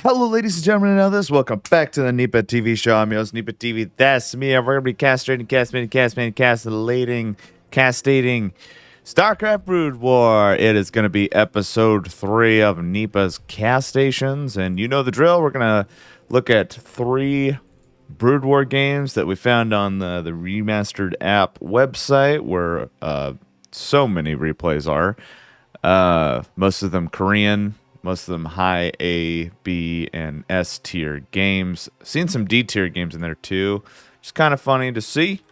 Hello, ladies and gentlemen, and others. Welcome back to the Nipaa TV show. I'm your host, Nipaa TV. That's me. We're going to be castrating, castellating, StarCraft Brood War. It is going to be episode 3 of Nipaa's Castastions. And you know the drill. We're going to look at 3 Brood War games that we found on the remastered app website where so many replays are. Most of them Korean. Most of them high A, B, and S tier games. Seen some D tier games in there too. It's kind of funny to see,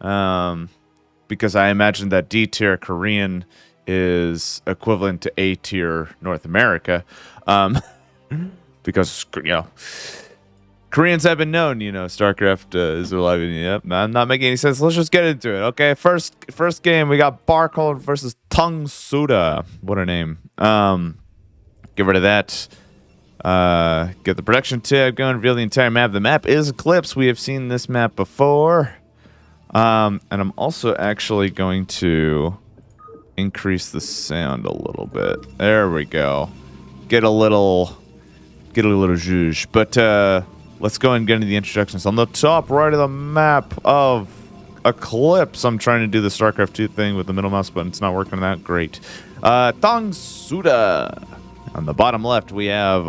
because I imagine that D tier Korean is equivalent to A tier North America, because Koreans have been known. StarCraft is alive. Yep, I'm not making any sense. Let's just get into it. Okay, first game we got Barcode versus Tung Suda. What a name. Get rid of that. Get the production tab going. Reveal the entire map. The map is Eclipse. We have seen this map before. And I'm also actually going to increase the sound a little bit. There we go. Get a little zhuzh. But let's go and get into the introductions. On the top right of the map of Eclipse, I'm trying to do the StarCraft 2 thing with the middle mouse button. It's not working that great. Tung Suda. On the bottom left, we have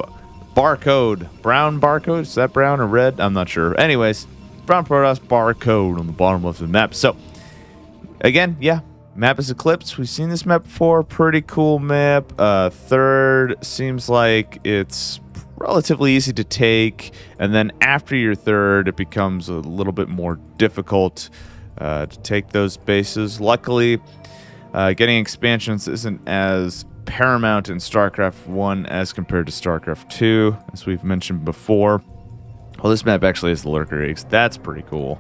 Barcode. Brown Barcode? Is that brown or red? I'm not sure. Anyways, Brown Protoss Barcode on the bottom left of the map. So, again, yeah, map is Eclipse. We've seen this map before. Pretty cool map. Third seems like it's relatively easy to take. And then after your third, it becomes a little bit more difficult to take those bases. Luckily, getting expansions isn't as paramount in StarCraft 1 as compared to StarCraft 2, as we've mentioned before. Well, this map actually has the lurker eggs. That's pretty cool.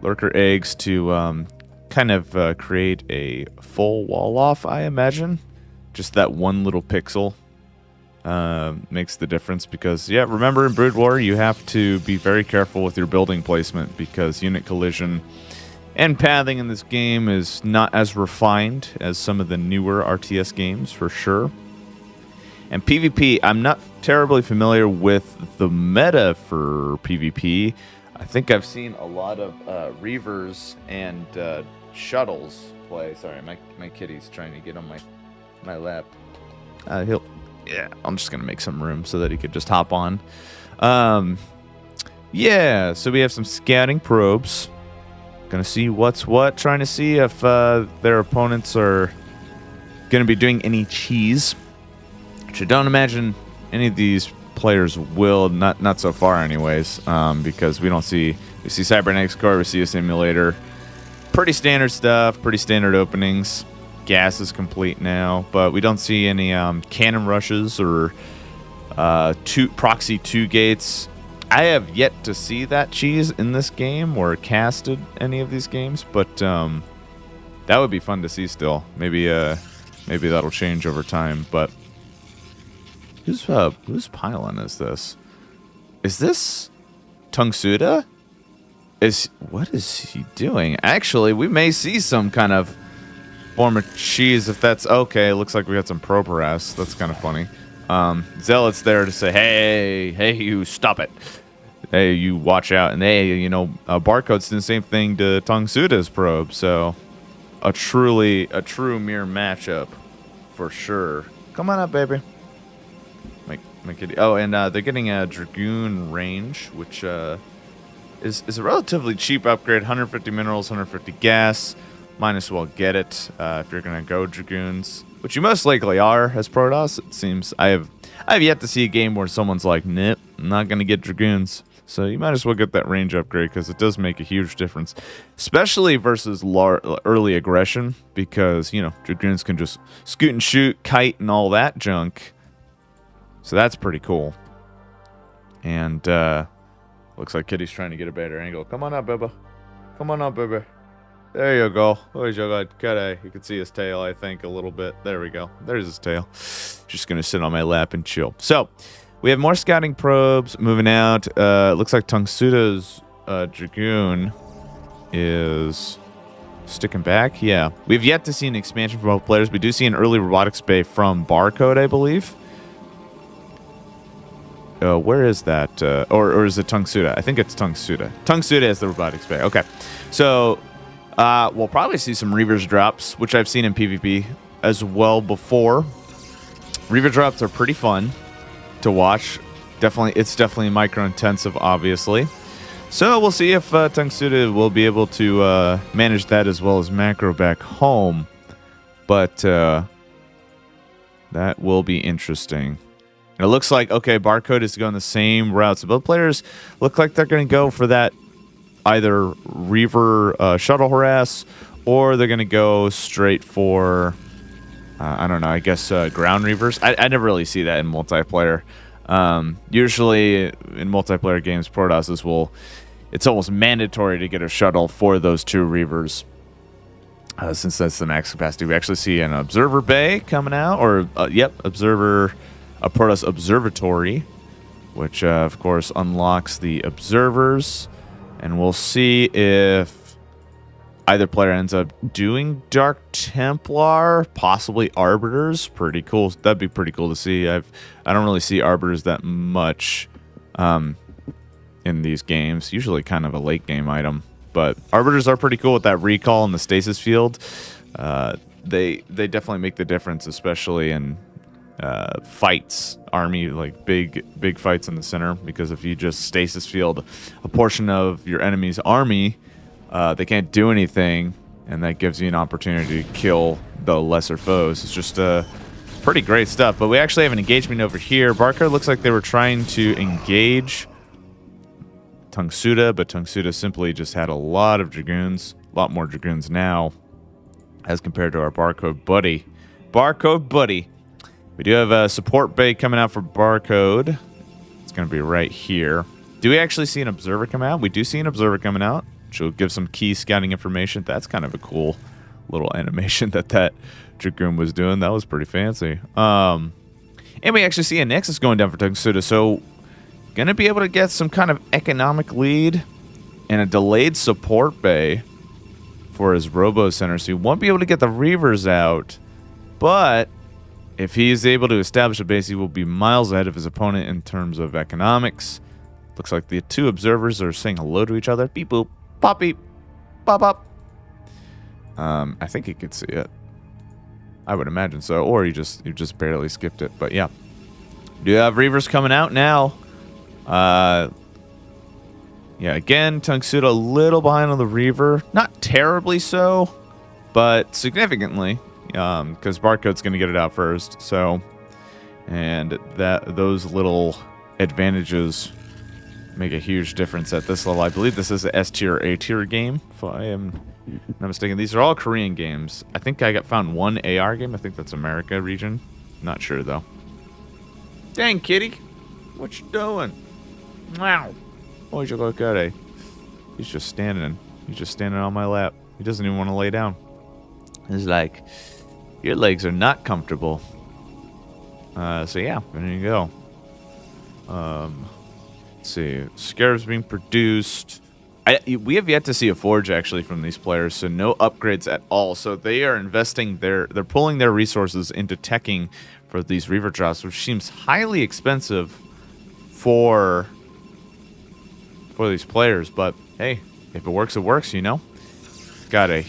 Lurker eggs to kind of create a full wall off, I imagine. Just that one little pixel makes the difference because, yeah, remember in Brood War, you have to be very careful with your building placement because unit collision and pathing in this game is not as refined as some of the newer RTS games, for sure. And PvP, I'm not terribly familiar with the meta for PvP. I think I've seen a lot of Reavers and Shuttles play. Sorry, my kitty's trying to get on my lap. I'm just going to make some room so that he could just hop on. Yeah, so we have some scouting probes. Gonna see what's what, trying to see if their opponents are gonna be doing any cheese, which I don't imagine any of these players will, not so far anyways, because we see Cybernetics Core, we see a simulator, pretty standard stuff, pretty standard openings. Gas is complete now, but we don't see any cannon rushes or proxy 2 gates. I have yet to see that cheese in this game or casted any of these games, but that would be fun to see still. Maybe that'll change over time. But whose pylon is this? Is this Tung Suda? What is he doing? Actually, we may see some kind of form of cheese if that's okay. Looks like we got some Proparas. That's kind of funny. Zealot's there to say, hey, you stop it. Hey, you watch out. And hey, Barcode's doing the same thing to Tung Suda's probe. So a true mirror matchup for sure. Come on up, baby. Make it. Oh, and they're getting a Dragoon range, which is a relatively cheap upgrade. 150 minerals, 150 gas. Might as well get it if you're gonna go Dragoons, which you most likely are as Protoss. It seems I have yet to see a game where someone's like, nope, I'm not gonna get Dragoons. So you might as well get that range upgrade because it does make a huge difference, especially versus early aggression, because Dragoons can just scoot and shoot, kite, and all that junk. So that's pretty cool. And looks like Kitty's trying to get a better angle. Come on up, baby. Come on up, baby. There you go. Where's your good kitty? You can see his tail, I think, a little bit. There we go. There's his tail. Just going to sit on my lap and chill. So, we have more scouting probes moving out. Looks like Tung Suda's Dragoon is sticking back. Yeah. We've yet to see an expansion from both players. We do see an early robotics bay from Barcode, I believe. where is that? Or is it Tungsuda? I think it's Tungsuda. Tungsuda is the robotics bay. Okay. So we'll probably see some Reavers drops, which I've seen in PvP as well before. Reaver drops are pretty fun to watch. It's definitely micro-intensive, obviously. So we'll see if Tungsuda will be able to manage that as well as macro back home. But that will be interesting. And it looks like, okay, Barcode is going the same route. So both players look like they're going to go for that either Reaver shuttle harass, or they're going to go straight for, I don't know, I guess ground Reavers. I never really see that in multiplayer. Usually in multiplayer games, Protosses will, it's almost mandatory to get a shuttle for those two Reavers. Since that's the max capacity, we actually see an observer bay coming out, or yep, a Protoss observatory, which of course unlocks the observers, and we'll see if either player ends up doing Dark Templar, possibly Arbiters. Pretty cool. That'd be pretty cool to see. I don't really see Arbiters that much in these games. Usually kind of a late game item. But Arbiters are pretty cool with that recall in the stasis field. They definitely make the difference, especially in fights, army, like big fights in the center. Because if you just stasis field a portion of your enemy's army, they can't do anything, and that gives you an opportunity to kill the lesser foes. It's just pretty great stuff. But we actually have an engagement over here. Barker looks like they were trying to engage Tungsuda, but Tungsuda simply just had a lot of Dragoons, a lot more Dragoons now as compared to our Barcode buddy. Barcode buddy. We do have a support bay coming out for Barcode. It's going to be right here. Do we actually see an observer come out? We do see an observer coming out, which will give some key scouting information. That's kind of a cool little animation that Dragoon was doing. That was pretty fancy. And we actually see a Nexus going down for Tungsuda, so going to be able to get some kind of economic lead and a delayed support bay for his Robo Center. So he won't be able to get the Reavers out, but if he is able to establish a base, he will be miles ahead of his opponent in terms of economics. Looks like the two observers are saying hello to each other. Beep boop, pop beep, pop pop. I think he could see it. I would imagine so, or you just barely skipped it. But yeah, do you have Reavers coming out now? Yeah, again, Tungsuda a little behind on the Reaver. Not terribly so, but significantly, because Barcode's going to get it out first. So, and those little advantages make a huge difference at this level. I believe this is a S tier, A tier game, if I am not mistaken. These are all Korean games. I think I found one AR game. I think that's America region. Not sure though. Dang, kitty, what you doing? Wow. Oh, you look at it. He's just standing. He's just standing on my lap. He doesn't even want to lay down. He's like, your legs are not comfortable. So yeah, there you go. Let's see. Scarabs being produced. We have yet to see a forge actually from these players, so no upgrades at all. So they are investing they're pulling their resources into teching for these Reaver drops, which seems highly expensive for these players, but hey, if it works, it works, you know. Got a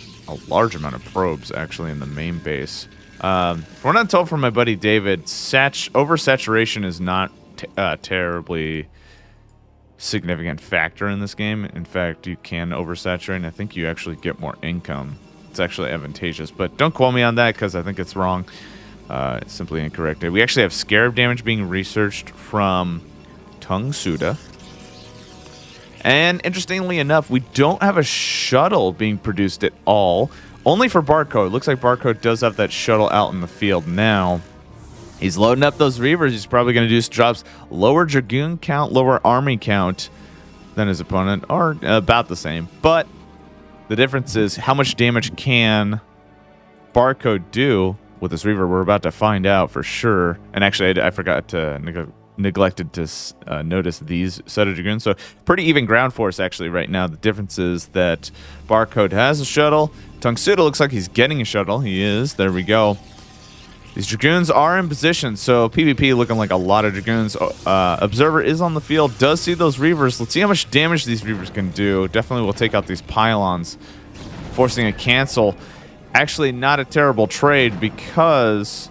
large amount of probes actually in the main base. From what I'm told from my buddy David, oversaturation is not a terribly significant factor in this game. In fact, you can oversaturate, and I think you actually get more income. It's actually advantageous, but don't quote me on that because I think it's wrong. It's simply incorrect. We actually have Scarab damage being researched from Tungsuda. And interestingly enough, we don't have a shuttle being produced at all. Only for Barcode. Looks like Barcode does have that shuttle out in the field now. He's loading up those Reavers. He's probably going to do drops lower Dragoon count, lower army count than his opponent, or about the same. But the difference is how much damage can Barcode do with this Reaver. We're about to find out for sure. And actually, I forgot to neglected to notice these set of Dragoons. So pretty even ground force actually right now. The difference is that Barcode has a shuttle. Tungsuda looks like he's getting a shuttle. He is. There we go. These Dragoons are in position, so PvP looking like a lot of Dragoons. Observer is on the field, does see those Reavers. Let's see how much damage these Reavers can do. Definitely will take out these pylons, forcing a cancel. Actually, not a terrible trade because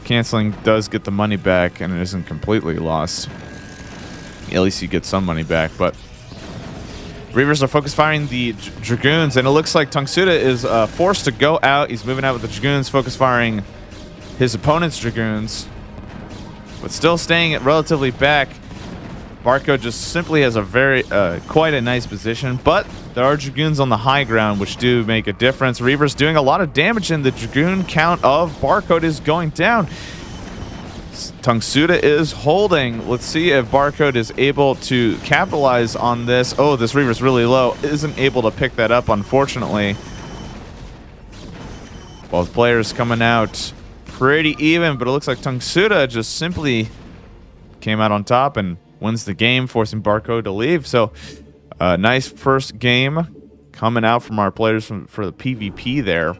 canceling does get the money back and it isn't completely lost. At least you get some money back, but Reavers are focus firing the Dragoons, and it looks like Tangsuda is forced to go out. He's moving out with the Dragoons, focus firing his opponent's Dragoons, but still staying relatively back. Barcode just simply has a very, quite a nice position, but there are Dragoons on the high ground, which do make a difference. Reaver's doing a lot of damage, and the Dragoon count of Barcode is going down. Tangsuda is holding. Let's see if Barcode is able to capitalize on this. Oh, this Reaver's really low. Isn't able to pick that up, unfortunately. Both players coming out pretty even, but it looks like Tangsuda just simply came out on top and wins the game, forcing Barcode to leave. So, nice first game coming out from our players for the PvP there.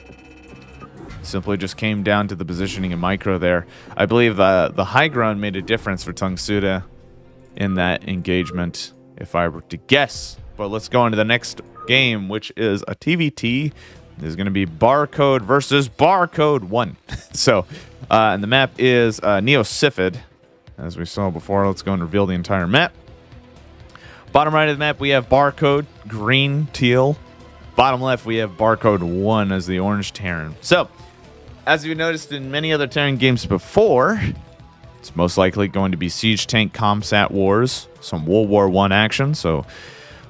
Simply just came down to the positioning and micro there. I believe the high ground made a difference for Tangsuda in that engagement, if I were to guess. But let's go into the next game, which is a TVT. This is going to be Barcode versus Barcode 1. So, and the map is Neo-Sifid. As we saw before, let's go and reveal the entire map. Bottom right of the map, we have Barcode, green, teal. Bottom left, we have Barcode 1 as the orange Terran. So, as you've noticed in many other Terran games before, it's most likely going to be Siege Tank Comsat Wars, some World War I action, so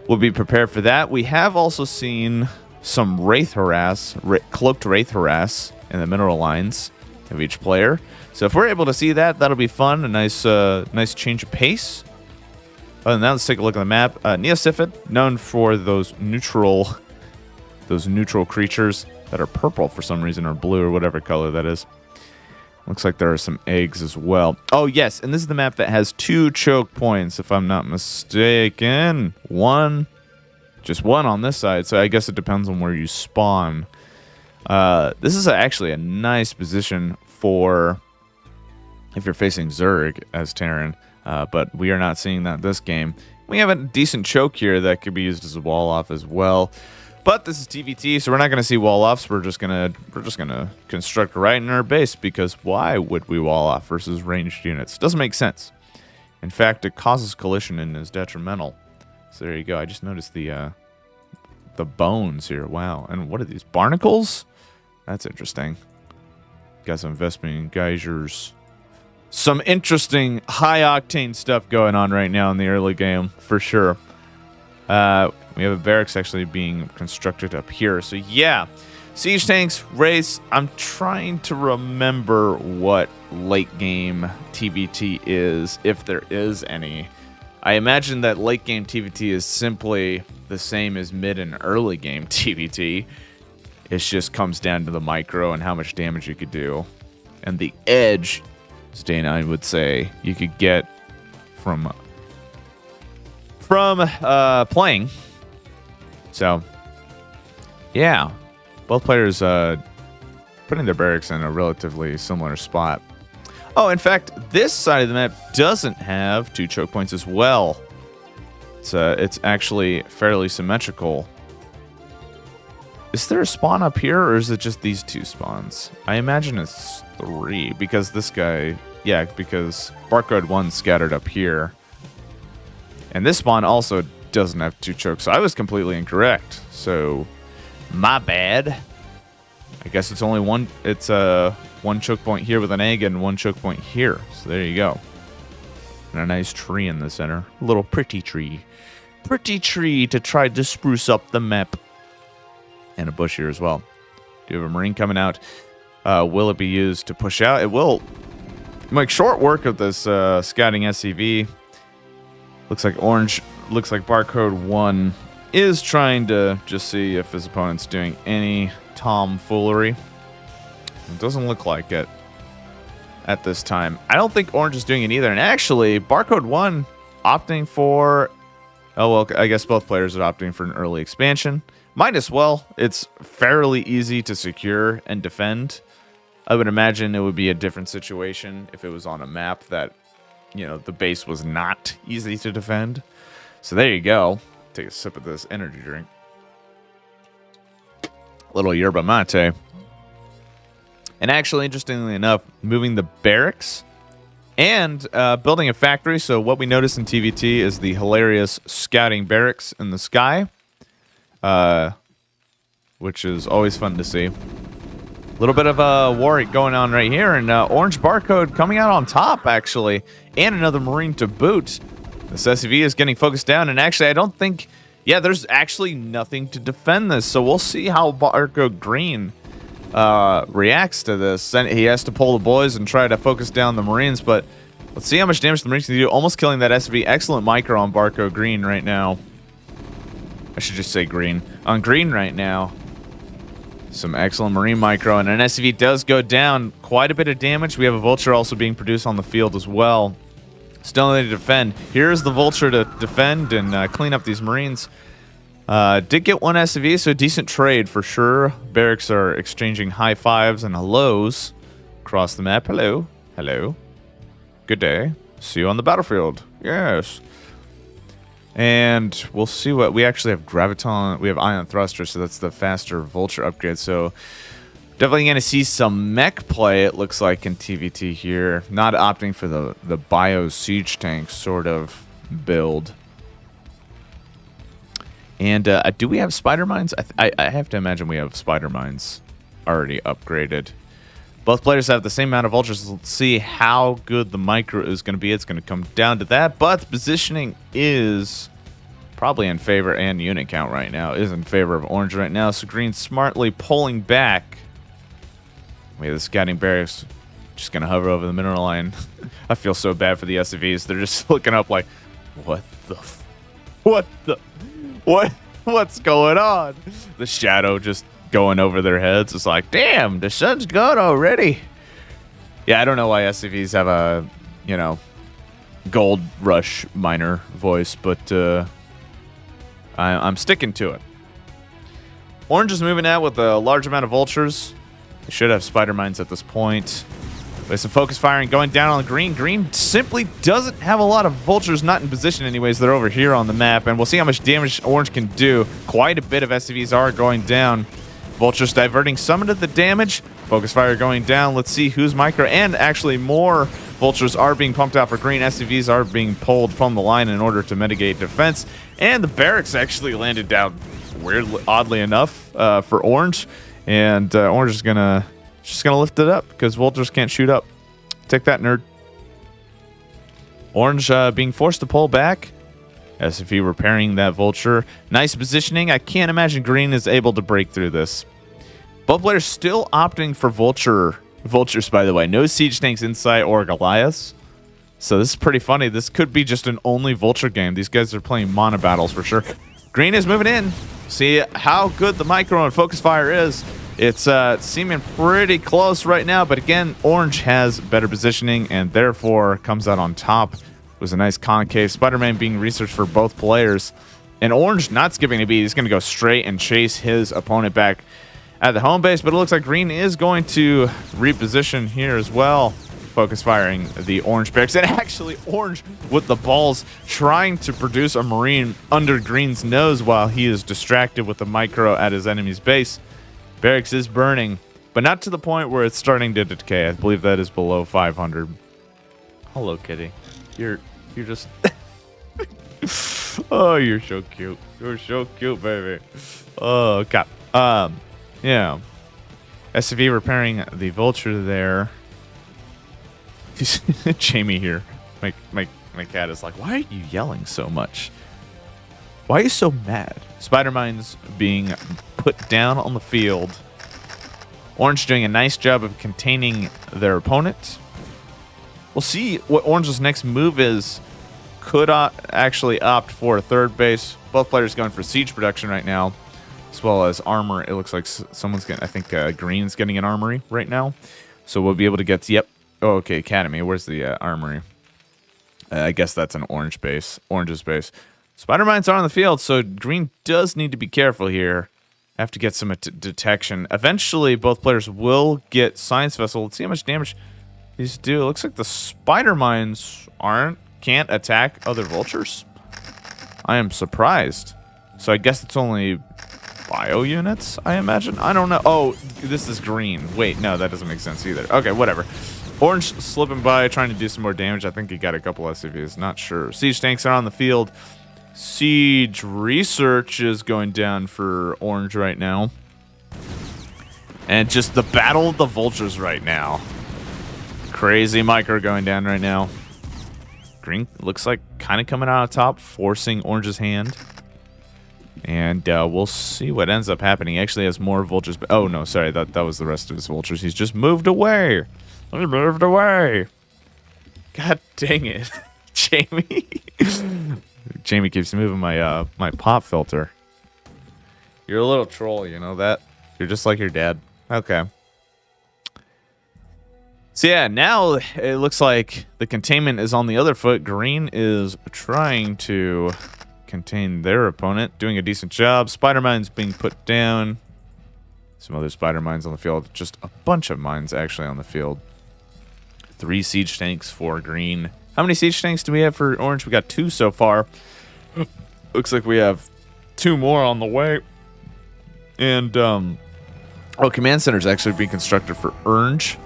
we'll be prepared for that. We have also seen some Wraith Harass, Cloaked Wraith Harass in the mineral lines of each player. So if we're able to see that, that'll be fun. A nice nice change of pace. Other than that, let's take a look at the map. Neo-Sifid, known for those neutral creatures that are purple for some reason, or blue, or whatever color that is. Looks like there are some eggs as well. Oh, yes, and this is the map that has 2 choke points, if I'm not mistaken. Just one on this side, so I guess it depends on where you spawn. This is actually a nice position for if you're facing Zerg as Terran, but we are not seeing that this game. We have a decent choke here that could be used as a wall off as well. But this is TVT, so we're not going to see wall offs. We're just gonna construct right in our base, because why would we wall off versus ranged units? Doesn't make sense. In fact, it causes collision and is detrimental. So there you go. I just noticed the bones here. Wow. And what are these? Barnacles? That's interesting. Got some Vespene geysers. Some interesting high-octane stuff going on right now in the early game, for sure. We have a barracks actually being constructed up here. So yeah, Siege Tanks race. I'm trying to remember what late game TVT is, if there is any. I imagine that late game TVT is simply the same as mid and early game TVT. It just comes down to the micro and how much damage you could do. And the edge, Stain, I would say, you could get from playing. So, yeah, both players putting their barracks in a relatively similar spot. Oh, in fact, this side of the map doesn't have 2 choke points as well. It's actually fairly symmetrical. Is there a spawn up here, or is it just these 2 spawns? I imagine it's 3, because this guy, yeah, because Barcode 1 scattered up here. And this spawn also doesn't have 2 chokes, so I was completely incorrect. So, my bad. I guess it's only one. It's one choke point here with an egg and 1 choke point here. So there you go. And a nice tree in the center. A little pretty tree. Pretty tree to try to spruce up the map. And a bush here as well. Do you have a marine coming out? Will it be used to push out? It will make short work of this scouting SCV. Looks like orange. Looks like Barcode 1 is trying to just see if his opponent's doing any tomfoolery. It doesn't look like it at this time. I don't think orange is doing it either. And actually, Barcode 1 opting for... Oh, well, I guess both players are opting for an early expansion. Might as well. It's fairly easy to secure and defend. I would imagine it would be a different situation if it was on a map that, you know, the base was not easy to defend. So there you go. Take a sip of this energy drink. Little yerba mate. And actually, interestingly enough, moving the barracks and building a factory. So what we notice in TVT is the hilarious scouting barracks in the sky, which is always fun to see. A little bit of a war going on right here, and orange barcode coming out on top, actually, and another Marine to boot. This SCV is getting focused down, and actually, I don't think... Yeah, there's actually nothing to defend this, so we'll see how barcode green reacts to this. And he has to pull the boys and try to focus down the Marines, but let's see how much damage the Marines can do. Almost killing that SCV. Excellent micro on barcode green right now. I should just say green. On green right now. Some excellent Marine micro, and an SCV does go down. Quite a bit of damage. We have a Vulture also being produced on the field as well. Still need to defend. Here's the Vulture to defend and clean up these Marines. Did get one SCV, so decent trade for sure. Barracks are exchanging high fives and hellos across the map. Hello. Hello. Good day. See you on the battlefield. Yes. And we'll see what... We actually have Graviton. We have Ion Thruster, so that's the faster Vulture upgrade. So definitely going to see some mech play, it looks like, in TVT here. Not opting for the Bio Siege Tank sort of build. And do we have Spider Mines? I have to imagine we have Spider Mines already upgraded. Both players have the same amount of Vultures. Let's see how good the micro is going to be. It's going to come down to that. But the positioning is probably in favor, and unit count right now is in favor of orange right now. So green smartly pulling back. We have the scouting barracks just going to hover over the mineral line. I feel so bad for the SCVs. They're just looking up like, what's going on? The shadow just going over their heads. It's like, damn, the sun's gone already. Yeah, I don't know why SCVs have a, you know, gold rush miner voice, but I'm sticking to it. Orange is moving out with a large amount of Vultures. They should have Spider Mines at this point. With some focus firing going down on the green. Green simply doesn't have a lot of Vultures, not in position anyways. They're over here on the map, and we'll see how much damage orange can do. Quite a bit of SCVs are going down. Vultures diverting some of the damage. Focus fire going down. Let's see who's micro. And actually more Vultures are being pumped out for green. SCVs are being pulled from the line in order to mitigate defense. And the barracks actually landed down weirdly, oddly enough, for orange. And orange is just gonna lift it up because Vultures can't shoot up. Take that, nerd. Orange being forced to pull back. SCV repairing that Vulture. Nice positioning. I can't imagine green is able to break through this. Both players still opting for Vultures, by the way. No siege tanks inside or Goliaths. So this is pretty funny. This could be just an only Vulture game. These guys are playing mono battles for sure. Green is moving in. See how good the micro and focus fire is. It's seeming pretty close right now, but again, orange has better positioning and therefore comes out on top. It was a nice concave. Spider-Man being researched for both players. And orange not skipping a beat. He's going to go straight and chase his opponent back at the home base, but it looks like green is going to reposition here as well. Focus firing the orange barracks. And actually, orange with the balls trying to produce a Marine under green's nose while he is distracted with the micro at his enemy's base. Barracks is burning, but not to the point where it's starting to decay. I believe that is below 500. Hello, kitty. You're just... Oh, you're so cute. You're so cute, baby. Oh, God. Yeah. SCV repairing the Vulture there. Jamie here. My cat is like, why are you yelling so much? Why are you so mad? Spider Mines being put down on the field. Orange doing a nice job of containing their opponent. We'll see what Orange's next move is. Could actually opt for a third base. Both players going for siege production right now, as well as armor. It looks like someone's getting, I think green's getting an armory right now. So we'll be able to get to, yep. Oh, okay, academy. Where's the armory? I guess that's an orange base. Orange's base. Spider Mines are on the field, so green does need to be careful here. Have to get some detection. Eventually, both players will get Science Vessel. Let's see how much damage these do. It looks like the spider mines can't attack other vultures. I am surprised. So I guess it's only bio units, I imagine. I don't know. Oh, this is green. Wait, no, that doesn't make sense either. Okay, whatever. Orange slipping by, trying to do some more damage. I think he got a couple SCVs. Not sure. Siege tanks are on the field. Siege research is going down for orange right now. And just the battle of the vultures right now. Crazy micro going down right now. Green looks like kind of coming out on top, forcing orange's hand. And we'll see what ends up happening. He actually has more vultures. Oh, no, sorry. That was the rest of his vultures. He's just moved away. He moved away. God dang it. Jamie. Jamie keeps moving my my pop filter. You're a little troll, you know that? You're just like your dad. Okay. So yeah, now it looks like the containment is on the other foot. Green is trying to contain their opponent, doing a decent job. Spider mines being put down. Some other spider mines on the field. Just a bunch of mines actually on the field. 3 siege tanks for green. How many siege tanks do we have for orange? We got 2 so far. Looks like we have 2 more on the way. And, oh, command center is actually being constructed for orange.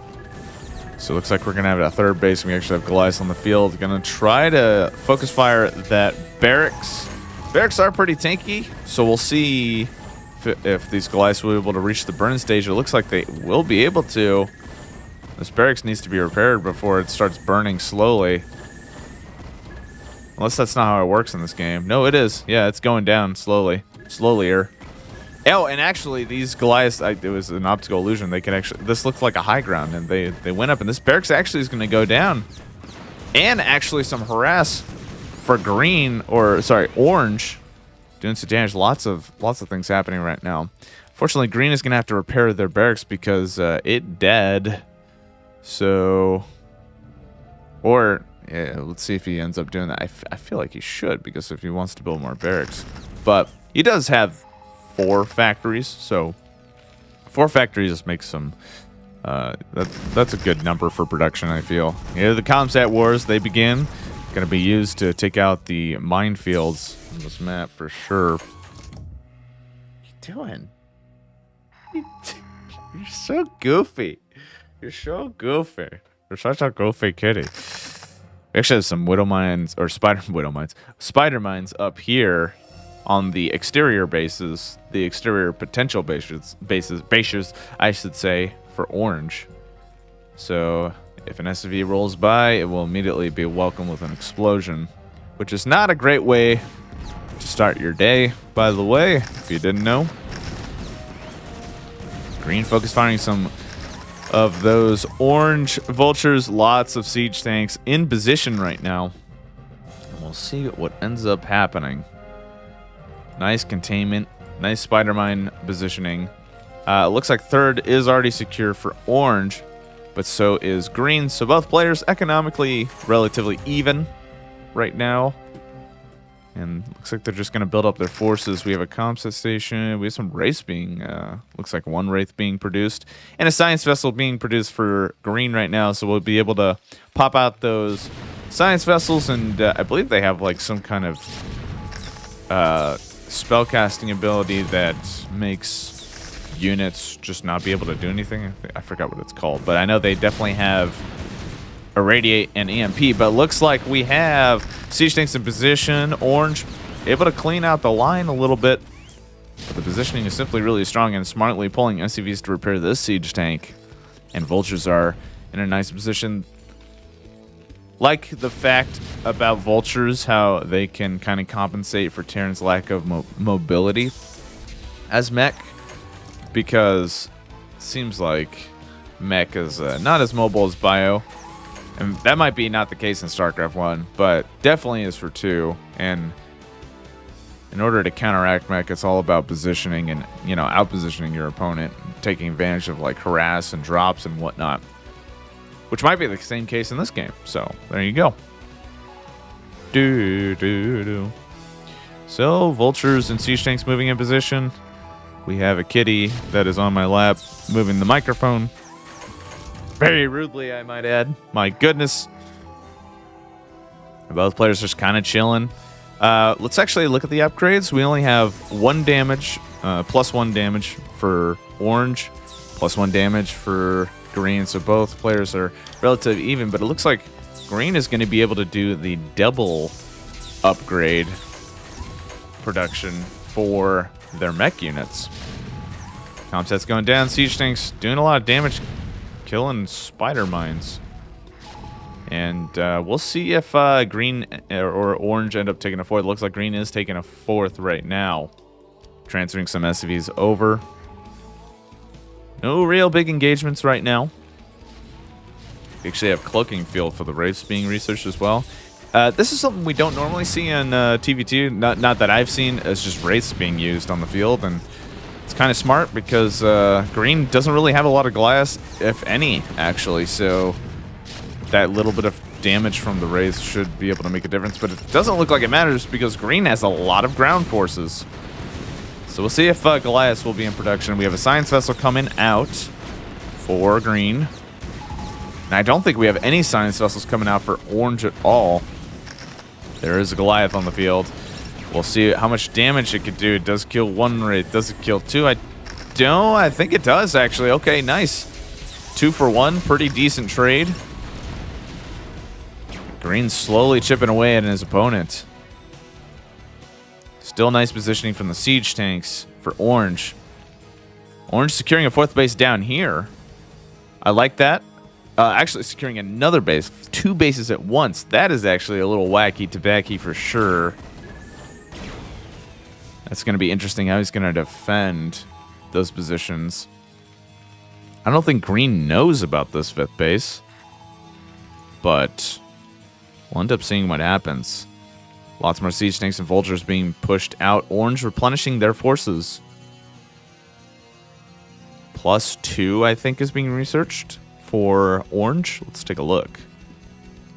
So it looks like we're going to have a 3rd base, and we actually have Goliath on the field. Going to try to focus fire that barracks. Barracks are pretty tanky, so we'll see if these Goliaths will be able to reach the burn stage. It looks like they will be able to. This barracks needs to be repaired before it starts burning slowly. Unless that's not how it works in this game. No, it is. Yeah, it's going down slowly. Slowlier. Oh, and actually, these Goliaths, it was an optical illusion. They could actually, this looked like a high ground, and they went up, and this barracks actually is going to go down. And actually some harass for green, or sorry, orange, doing some damage. Lots of things happening right now. Fortunately, green is going to have to repair their barracks because it dead. So, or yeah, let's see if he ends up doing that. I feel like he should, because if he wants to build more barracks, but he does have 4 factories, so 4 factories makes some. That's a good number for production, I feel. Yeah, the Comsat wars, they begin. Going to be used to take out the minefields on this map for sure. What are you doing? You're so goofy. You're so goofy. You're such a goofy kitty. We actually have some widow mines, or spider mines up here on the exterior bases, the exterior potential bases, I should say, for orange. So if an SCV rolls by, it will immediately be welcomed with an explosion, which is not a great way to start your day, by the way, if you didn't know. Green focus firing some of those orange vultures. Lots of siege tanks in position right now. And we'll see what ends up happening. Nice containment. Nice spider mine positioning. Looks like 3rd is already secure for orange, but so is green. So both players economically relatively even right now. And looks like they're just going to build up their forces. We have a Comsat station. We have some wraiths being, looks like 1 wraith being produced. And a science vessel being produced for green right now. So we'll be able to pop out those science vessels. And I believe they have like some kind of spellcasting ability that makes units just not be able to do anything. I forgot what it's called. But I know they definitely have Irradiate and EMP, but looks like we have siege tanks in position. Orange able to clean out the line a little bit, but the positioning is simply really strong, and smartly pulling SCVs to repair this siege tank. And vultures are in a nice position. Like the fact about vultures, how they can kind of compensate for Terran's lack of mobility as mech, because it seems like mech is not as mobile as bio. And that might be not the case in StarCraft 1, but definitely is for 2. And in order to counteract mech, it's all about positioning and, you know, out-positioning your opponent, taking advantage of, like, harass and drops and whatnot. Which might be the same case in this game. So, there you go. So, vultures and siege tanks moving in position. We have a kitty that is on my lap, moving the microphone. Very rudely, I might add. My goodness. Both players just kind of chilling. Let's actually look at the upgrades. We only have 1 damage, plus 1 damage for orange, plus 1 damage for green. So both players are relatively even, but it looks like green is going to be able to do the double upgrade production for their mech units. Comset's going down. Siege tanks doing a lot of damage, killing spider mines. And we'll see if green or orange end up taking a 4th. It looks like green is taking a 4th right now. Transferring some SCVs over. No real big engagements right now. We actually have cloaking field for the wraiths being researched as well. This is something we don't normally see in TV2. Not that I've seen. It's just wraiths being used on the field. And it's kind of smart because green doesn't really have a lot of glass, if any, actually. So that little bit of damage from the wraiths should be able to make a difference. But it doesn't look like it matters because green has a lot of ground forces. So we'll see if Goliath will be in production. We have a science vessel coming out for green. And I don't think we have any science vessels coming out for orange at all. There is a Goliath on the field. We'll see how much damage it could do. It does kill 1 wraith. Does it kill 2? I think it does, actually. Okay, nice. 2 for 1. Pretty decent trade. Green slowly chipping away at his opponent. Still nice positioning from the siege tanks for orange. Orange securing a 4th base down here. I like that. Actually securing another base. 2 bases at once. That is actually a little wacky tobacco for sure. That's going to be interesting how he's going to defend those positions. I don't think green knows about this 5th base. But we'll end up seeing what happens. Lots more siege tanks and vultures being pushed out. Orange replenishing their forces. +2, I think, is being researched for orange. Let's take a look.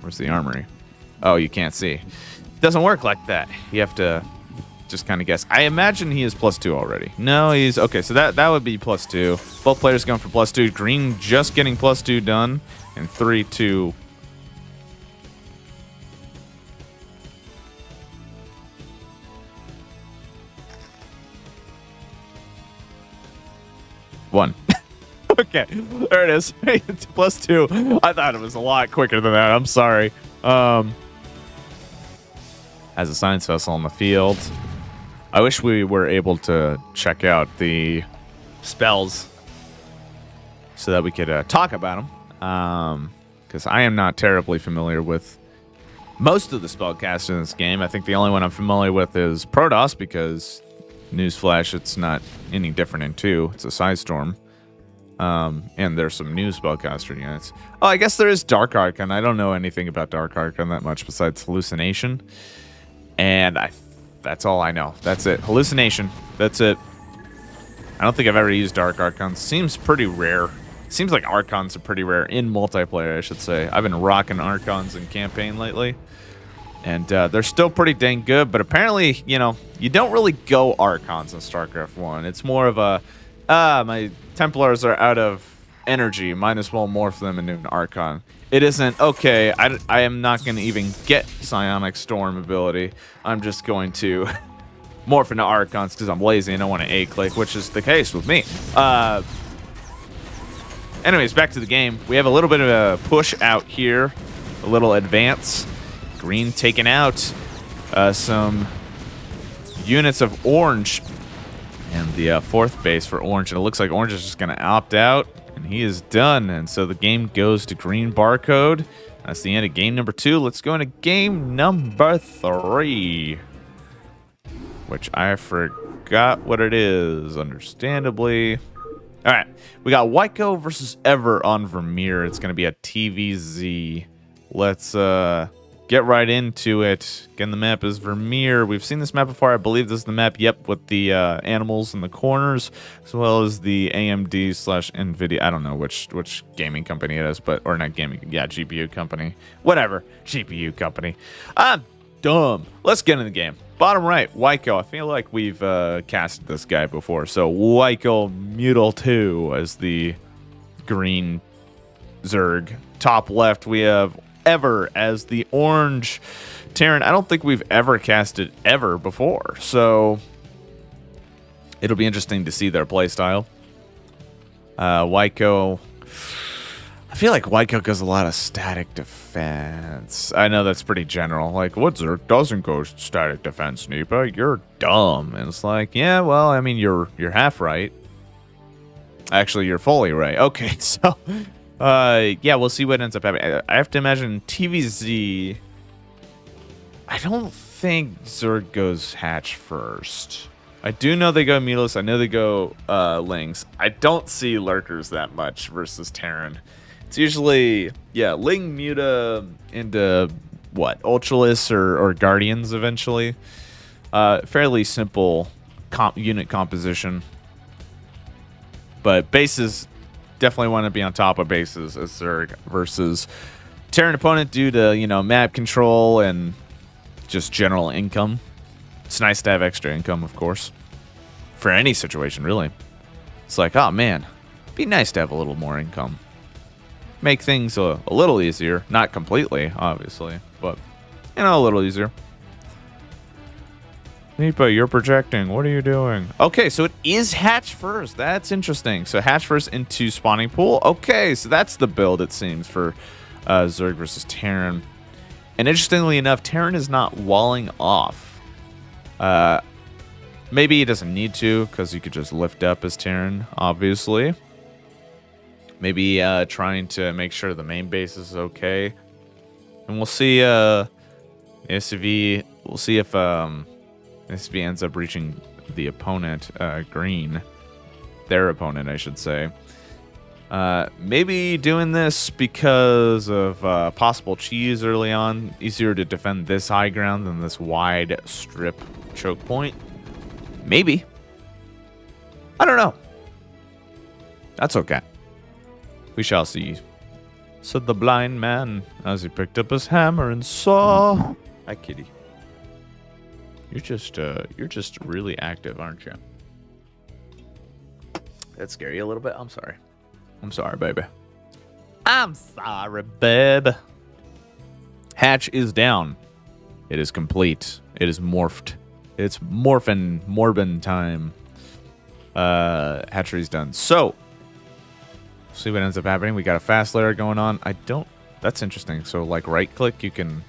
Where's the armory? Oh, you can't see. It doesn't work like that. You have to just kind of guess. I imagine he is +2 already. No, he's... Okay, so that would be +2. Both players going for +2. Green just getting +2 done. And 3, 2... One. Okay, there it is. It's +2. I thought it was a lot quicker than that. I'm sorry. Has a science vessel on the field. I wish we were able to check out the spells so that we could talk about them. Because I am not terribly familiar with most of the spellcasts in this game. I think the only one I'm familiar with is Protoss because... Newsflash, it's not any different in 2. It's a Side Storm. And there's some new spellcaster units. Oh, I guess there is Dark Archon. I don't know anything about Dark Archon that much besides Hallucination. And that's all I know. That's it. Hallucination. That's it. I don't think I've ever used Dark Archon. Seems pretty rare. Seems like Archons are pretty rare in multiplayer, I should say. I've been rocking Archons in campaign lately. And they're still pretty dang good, but apparently, you know, you don't really go Archons in StarCraft 1. It's more of a, my Templars are out of energy, might as well morph them into an Archon. It isn't, okay, I am not going to even get Psionic Storm ability. I'm just going to morph into Archons because I'm lazy and I want to A-click, which is the case with me. Anyways, back to the game. We have a little bit of a push out here, a little advance. Green taking out some units of orange and the 4th base for orange. And it looks like orange is just going to opt out and he is done. And so the game goes to green barcode. That's the end of game number 2. Let's go into game number 3, which I forgot what it is, understandably. All right, we got Wyco versus Ever on Vermeer. It's going to be a TVZ. Let's get right into it. Again, the map is Vermeer. We've seen this map before. I believe this is the map, yep, with the animals in the corners, as well as the AMD/NVIDIA. I don't know which gaming company it is, but, or not gaming, yeah, GPU company. Whatever, GPU company. I'm dumb. Let's get into the game. bottom right, Wyko. I feel like we've casted this guy before. So Wyko Mutal 2 as the green Zerg. Top left, we have Ever as the orange Terran. I don't think we've ever casted Ever before. So it'll be interesting to see their playstyle. Wyko. I feel like Wyko goes a lot of static defense. I know that's pretty general. Like, what Zerg doesn't go static defense, Nipaa? You're dumb. And it's like, yeah, well, I mean, you're half right. Actually, you're fully right. Okay, so, yeah, we'll see what ends up happening. I have to imagine TVZ. I don't think Zerg goes hatch first. I do know they go Mutalist. I know they go Lings. I don't see Lurkers that much versus Terran. It's usually, yeah, Ling, Muta, into, what, Ultralists or Guardians eventually. Fairly simple unit composition. But bases, definitely want to be on top of bases as Zerg versus Terran opponent due to, you know, map control and just general income. It's nice to have extra income, of course. For any situation, really. It's like, oh, man, it'd be nice to have a little more income. Make things a little easier. Not completely, obviously, but, you know, a little easier. Nipaa, you're projecting. What are you doing? Okay, so it is hatch first. That's interesting. So hatch first into spawning pool. Okay, so that's the build, it seems, for Zerg versus Terran. And interestingly enough, Terran is not walling off. Maybe he doesn't need to, because you could just lift up as Terran, obviously. Maybe trying to make sure the main base is okay. And we'll see SV. We'll see if SV ends up reaching the opponent, green. Their opponent, I should say. Maybe doing this because of possible cheese early on. Easier to defend this high ground than this wide strip choke point. Maybe. I don't know. That's okay. We shall see, said the blind man as he picked up his hammer and saw. Hi, kitty. You're just really active, aren't you? That scare you a little bit? I'm sorry. I'm sorry, baby. I'm sorry, babe. Hatch is down. It is complete. It is morphed. It's Morbin time. Hatchery's done. So, see what ends up happening. We got a fast layer going on. That's interesting. So, like, right click, you can.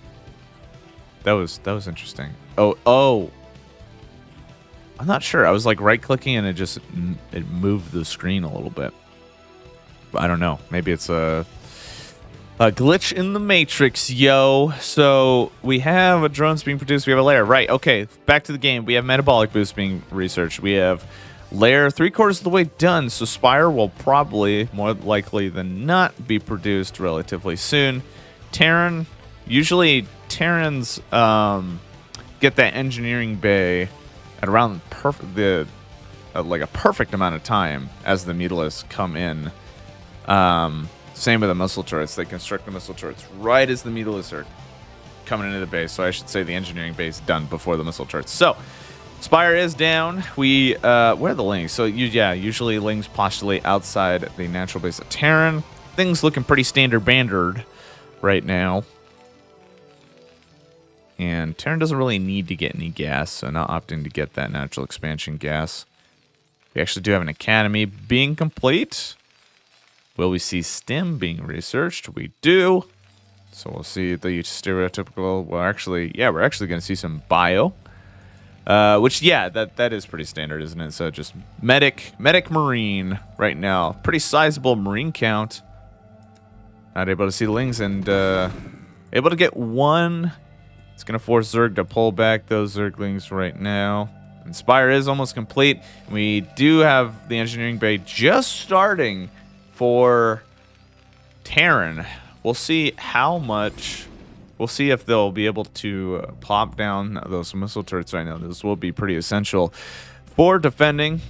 That was interesting. Oh. I'm not sure. I was like right clicking and it moved the screen a little bit. But I don't know. Maybe it's a glitch in the matrix, yo. So we have a drones being produced. We have a layer. Right. Okay. Back to the game. We have metabolic boost being researched. We have layer 3/4 of the way done. So Spire will probably, more likely than not, be produced relatively soon. Terran. Usually Terrans get that engineering bay at around like a perfect amount of time as the Mutalists come in. Same with the missile turrets. They construct the missile turrets right as the Mutalists are coming into the base. So I should say the engineering base done before the missile turrets. So Spire is down. Where are the Lings? So usually Lings postulate outside the natural base of Terran. Things looking pretty standard bandered right now. And Terran doesn't really need to get any gas, so not opting to get that natural expansion gas. We actually do have an academy being complete. Will we see STEM being researched? We do. So we'll see the stereotypical. We're actually going to see some bio. Which, yeah, that is pretty standard, isn't it? So just medic marine right now. Pretty sizable marine count. Not able to see the Lings and able to get one. It's going to force Zerg to pull back those Zerglings right now. And Spire is almost complete. We do have the engineering bay just starting for Terran. We'll see how much. We'll see if they'll be able to plop down those missile turrets right now. This will be pretty essential for defending.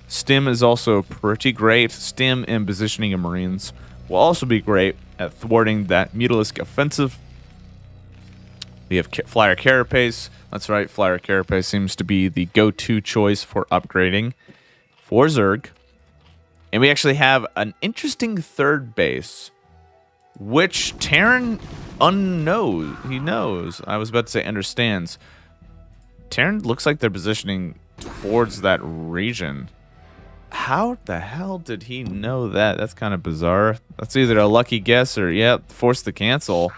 Stim is also pretty great. Stim and positioning of Marines will also be great at thwarting that Mutalisk offensive. We have Flyer Carapace. That's right, Flyer Carapace seems to be the go-to choice for upgrading for Zerg. And we actually have an interesting third base, which Terran knows. He knows. I was about to say understands. Terran looks like they're positioning towards that region. How the hell did he know that? That's kind of bizarre. That's either a lucky guess or, yeah, forced to cancel.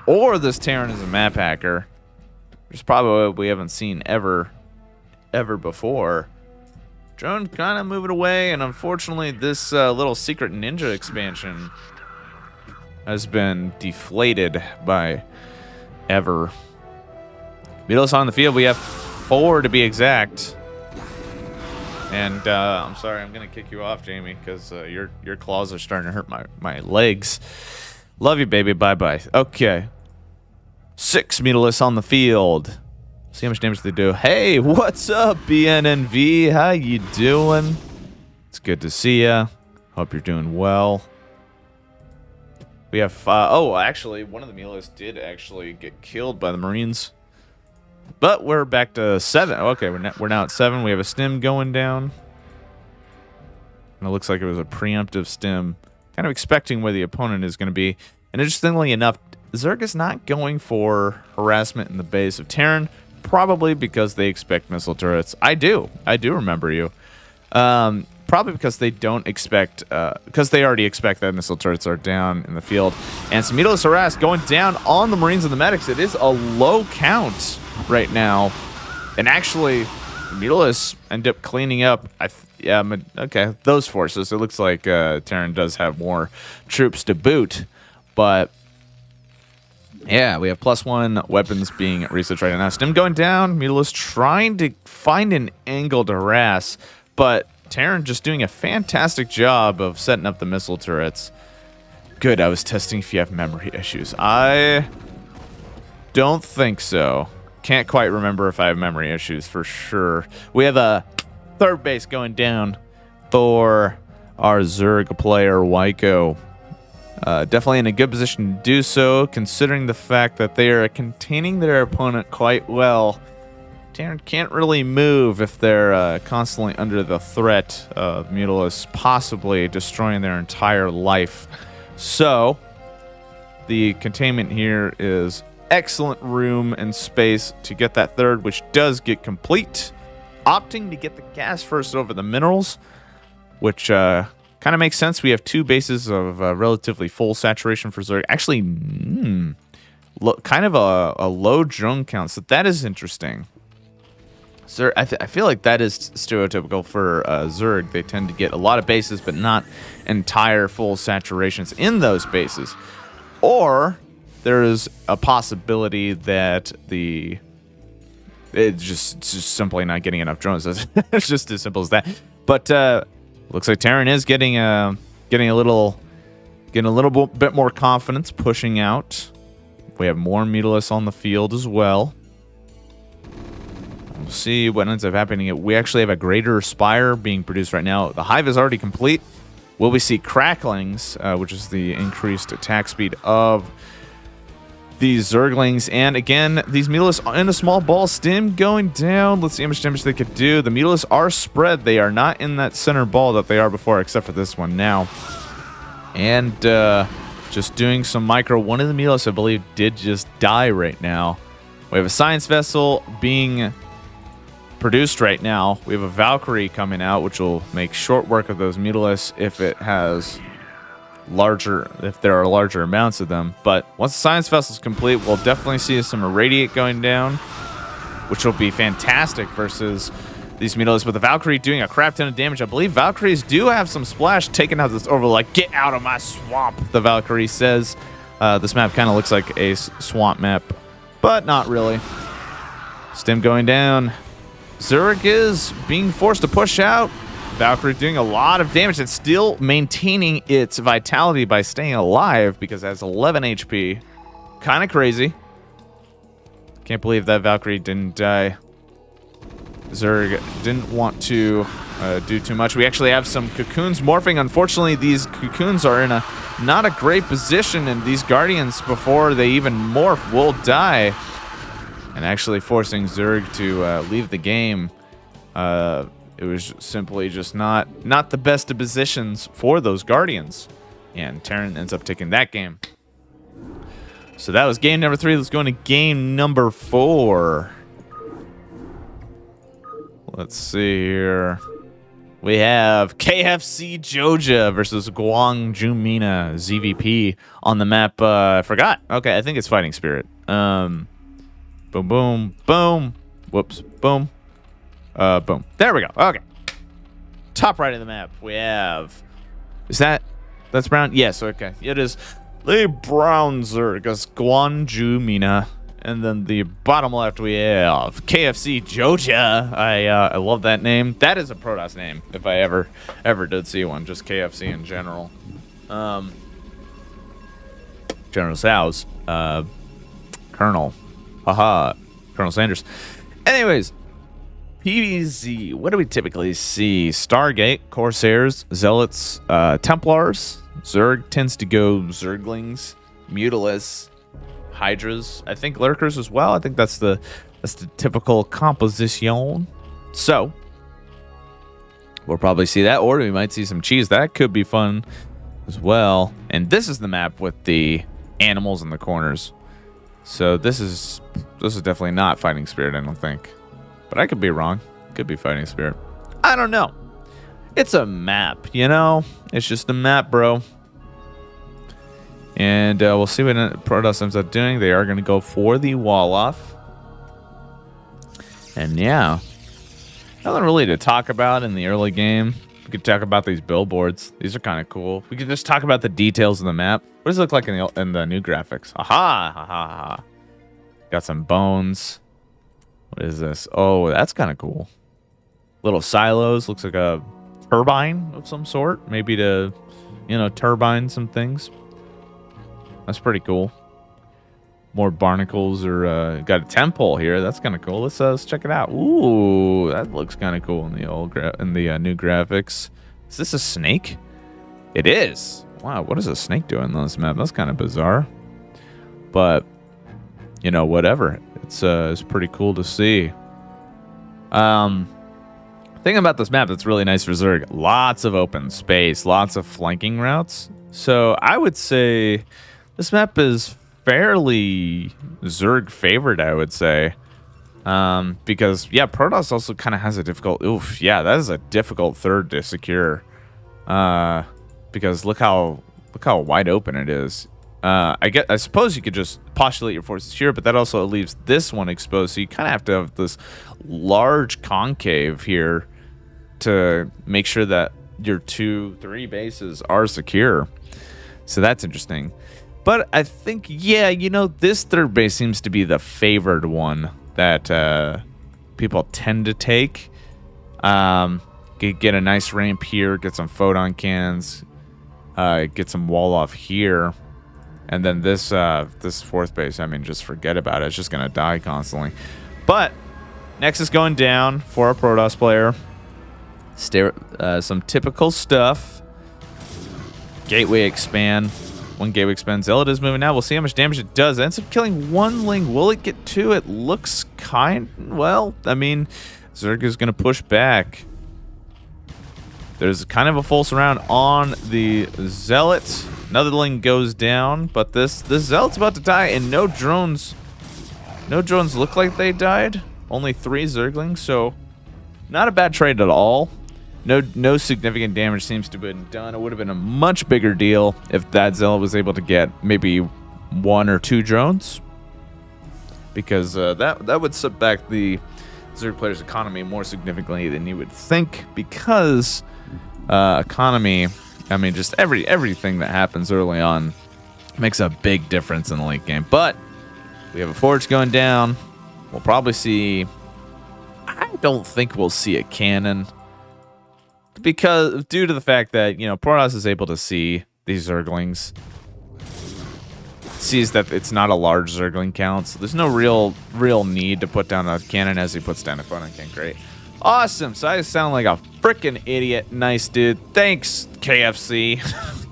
Or this Terran is a map hacker. Which is probably what we haven't seen ever before. Drone kind of moving away, and unfortunately this little secret ninja expansion has been deflated by Ever. Beatles on the field, we have 4 to be exact. And I'm sorry, I'm gonna kick you off, Jamie, because your claws are starting to hurt my legs. Love you, baby. Bye-bye. Okay. 6 Mutalists on the field. See how much damage they do. Hey, what's up, BNNV? How you doing? It's good to see ya. Hope you're doing well. We have oh, actually, one of the Mutalists did actually get killed by the Marines. But we're back to 7. Okay, we're now at 7. We have a stim going down. And it looks like it was a preemptive stim. Kind of expecting where the opponent is going to be. And interestingly enough, Zerg is not going for harassment in the base of Terran. Probably because they expect missile turrets. I do remember you. Probably because they don't expect, because they already expect that missile turrets are down in the field. And some Mutalists harass going down on the Marines and the medics. It is a low count right now. And actually, the Mutalists end up cleaning up, okay, those forces. It looks like Terran does have more troops to boot. But yeah, we have +1 weapons being researched right now. Stim going down. Mutalist trying to find an angle to harass, but Terran just doing a fantastic job of setting up the missile turrets. Good, I was testing if you have memory issues. I don't think so. Can't quite remember if I have memory issues for sure. We have a third base going down for our Zerg player, Wyko. Definitely in a good position to do so, considering the fact that they are containing their opponent quite well. Terran can't really move if they're constantly under the threat of Mutalists possibly destroying their entire life. So, the containment here is excellent room and space to get that third, which does get complete. Opting to get the gas first over the minerals, which kind of makes sense. We have 2 bases of relatively full saturation for Zerg. Actually, kind of a low drone count, so that is interesting. Zerg, I feel like that is stereotypical for Zerg. They tend to get a lot of bases, but not entire full saturations in those bases. Or there is a possibility that it's just simply not getting enough drones. It's just as simple as that. But looks like Terran is getting a little bit more confidence, pushing out. We have more Mutalists on the field as well. We'll see what ends up happening. We actually have a greater spire being produced right now. The hive is already complete. Will we see cracklings, which is the increased attack speed of these Zerglings? And again, these Mutalists in a small ball stim going down. Let's see how much damage they could do. The Mutalists are spread. They are not in that center ball that they are before, except for this one now. And just doing some micro. One of the Mutalists, I believe, did just die right now. We have a science vessel being produced right now. We have a Valkyrie coming out, which will make short work of those Mutalists if there are larger amounts of them. But once the science vessel is complete, we'll definitely see some irradiate going down, which will be fantastic versus these Mutalists. With the Valkyrie doing a crap ton of damage, I believe Valkyries do have some splash taken out this over. Like, get out of my swamp, the Valkyrie says. This map kind of looks like a swamp map, but not really. Stim going down. Zurich is being forced to push out. Valkyrie doing a lot of damage. It's still maintaining its vitality by staying alive because it has 11 HP. Kind of crazy. Can't believe that Valkyrie didn't die. Zerg didn't want to do too much. We actually have some cocoons morphing. Unfortunately, these cocoons are in a not a great position, and these Guardians, before they even morph, will die. And actually forcing Zerg to leave the game. It was simply just not the best of positions for those Guardians. And Terran ends up taking that game. So that was game number 3. Let's go into game number 4. Let's see here. We have KFC Joja versus Gwangju Mina ZVP on the map. I forgot. Okay, I think it's Fighting Spirit. Boom, boom, boom. Whoops, boom. Boom. There we go. Okay. Top right of the map, we have... That's brown? Yes, okay. It is the brown Zerg, Gwangju Mina. And then the bottom left, we have KFC Joja. I love that name. That is a Protoss name, if I ever did see one. Just KFC in general. General Sows. Colonel. Haha. Colonel Sanders. Anyways. PvZ. What do we typically see? Stargate, Corsairs, Zealots, Templars. Zerg tends to go Zerglings, Mutalisks, Hydras. I think Lurkers as well. I think that's the typical composition. So we'll probably see that, or we might see some cheese. That could be fun as well. And this is the map with the animals in the corners. So this is definitely not Fighting Spirit, I don't think. But I could be wrong. Could be Fighting Spirit. I don't know. It's a map, you know? It's just a map, bro. And we'll see what Protoss ends up doing. They are going to go for the wall off. And yeah. Nothing really to talk about in the early game. We could talk about these billboards. These are kind of cool. We could just talk about the details of the map. What does it look like in the new graphics? Aha! Ha ha ha. Got some bones. What is this? Oh, that's kind of cool. Little silos. Looks like a turbine of some sort. Maybe to, turbine some things. That's pretty cool. More barnacles, or got a temple here. That's kind of cool. Let's check it out. Ooh, that looks kind of cool in the new graphics. Is this a snake? It is. Wow, what is a snake doing on this map? That's kind of bizarre. But whatever. It's pretty cool to see. Thing about this map that's really nice for Zerg, lots of open space, lots of flanking routes. So I would say this map is fairly Zerg favored, I would say. Because yeah, Protoss also kind of has a difficult, that is a difficult third to secure. Because look how wide open it is. I suppose you could just postulate your forces here, but that also leaves this one exposed. So you kind of have to have this large concave here to make sure that your 2-3 bases are secure. So that's interesting. But I think, this third base seems to be the favored one that people tend to take. Get a nice ramp here, get some photon cannons, get some wall off here. And then this fourth base, just forget about it. It's just going to die constantly. But Nexus going down for a Protoss player. Some typical stuff. Gateway expand. One gateway expand. Zealot is moving now. We'll see how much damage it does. It ends up killing one Ling. Will it get two? It looks Zerg is going to push back. There's kind of a full surround on the Zealot. Another Ling goes down, but this Zealot's about to die, and no drones look like they died. Only 3 Zerglings, so not a bad trade at all. No significant damage seems to have been done. It would have been a much bigger deal if that Zealot was able to get maybe 1 or 2 drones, because that would set back the Zerg player's economy more significantly than you would think, because economy, just everything that happens early on makes a big difference in the late game. But we have a forge going down. We'll probably see... I don't think we'll see a cannon, because due to the fact that, Protoss is able to see these Zerglings. Sees that it's not a large Zergling count, so there's no real need to put down a cannon as he puts down a photon cannon. Great. Awesome. So I sound like a freaking idiot. Nice, dude. Thanks, KFC.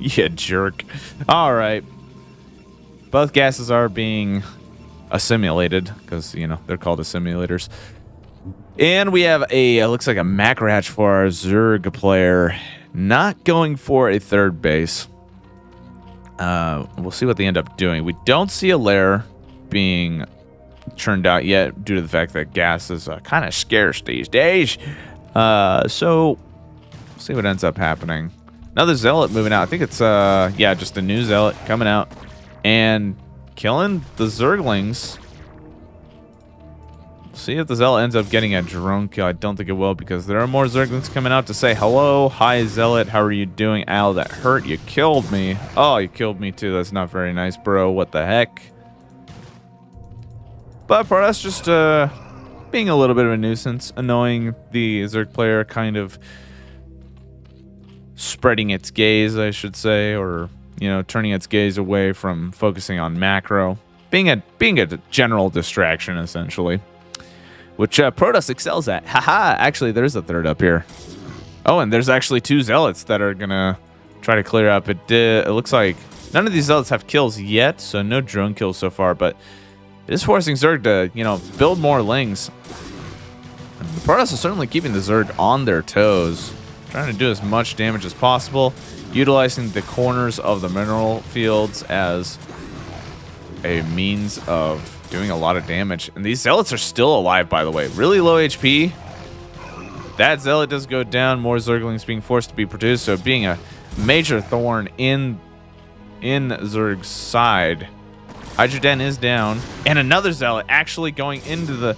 You jerk. All right. Both gases are being assimilated because, you know, they're called assimilators. And we have a, looks like a macro hatch for our Zerg player. Not going for a third base. We'll see what they end up doing. We don't see a lair being churned out yet due to the fact that gas is kind of scarce these days. So we'll see what ends up happening. Another zealot moving out. I think it's yeah, just a new zealot coming out and killing the Zerglings. See if the zealot ends up getting a drone kill. I don't think it will because there are more Zerglings coming out to say hello. Hi, zealot. How are you doing? Ow, that hurt. You killed me. Oh, you killed me too. That's not very nice, bro. What the heck? But for us, just being a little bit of a nuisance, annoying the Zerg player, kind of spreading its gaze, I should say, or, you know, turning its gaze away from focusing on macro, being a general distraction, essentially, which Protoss excels at. Haha, actually, there's a third up here. Oh, and there's actually two zealots that are gonna try to clear up. It looks like none of these zealots have kills yet, so no drone kills so far, but it is forcing Zerg to, you know, build more lings. And the Protoss is certainly keeping the Zerg on their toes, trying to do as much damage as possible, utilizing the corners of the mineral fields as a means of doing a lot of damage. And these zealots are still alive, by the way. Really low HP. That zealot does go down. More Zerglings being forced to be produced, so being a major thorn in Zerg's side. Hydroden is down, and another zealot actually going into the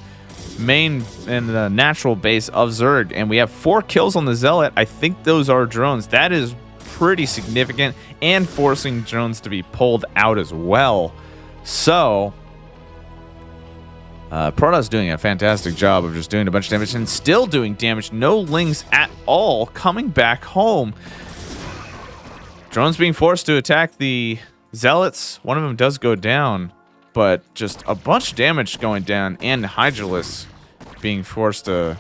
main and the natural base of Zerg, and we have 4 kills on the zealot. I think those are drones. That is pretty significant, and forcing drones to be pulled out as well. So Protoss doing a fantastic job of just doing a bunch of damage and still doing damage. No lings at all coming back home. Drones being forced to attack the zealots. One of them does go down, but just a bunch of damage going down, and Hydralisk being forced to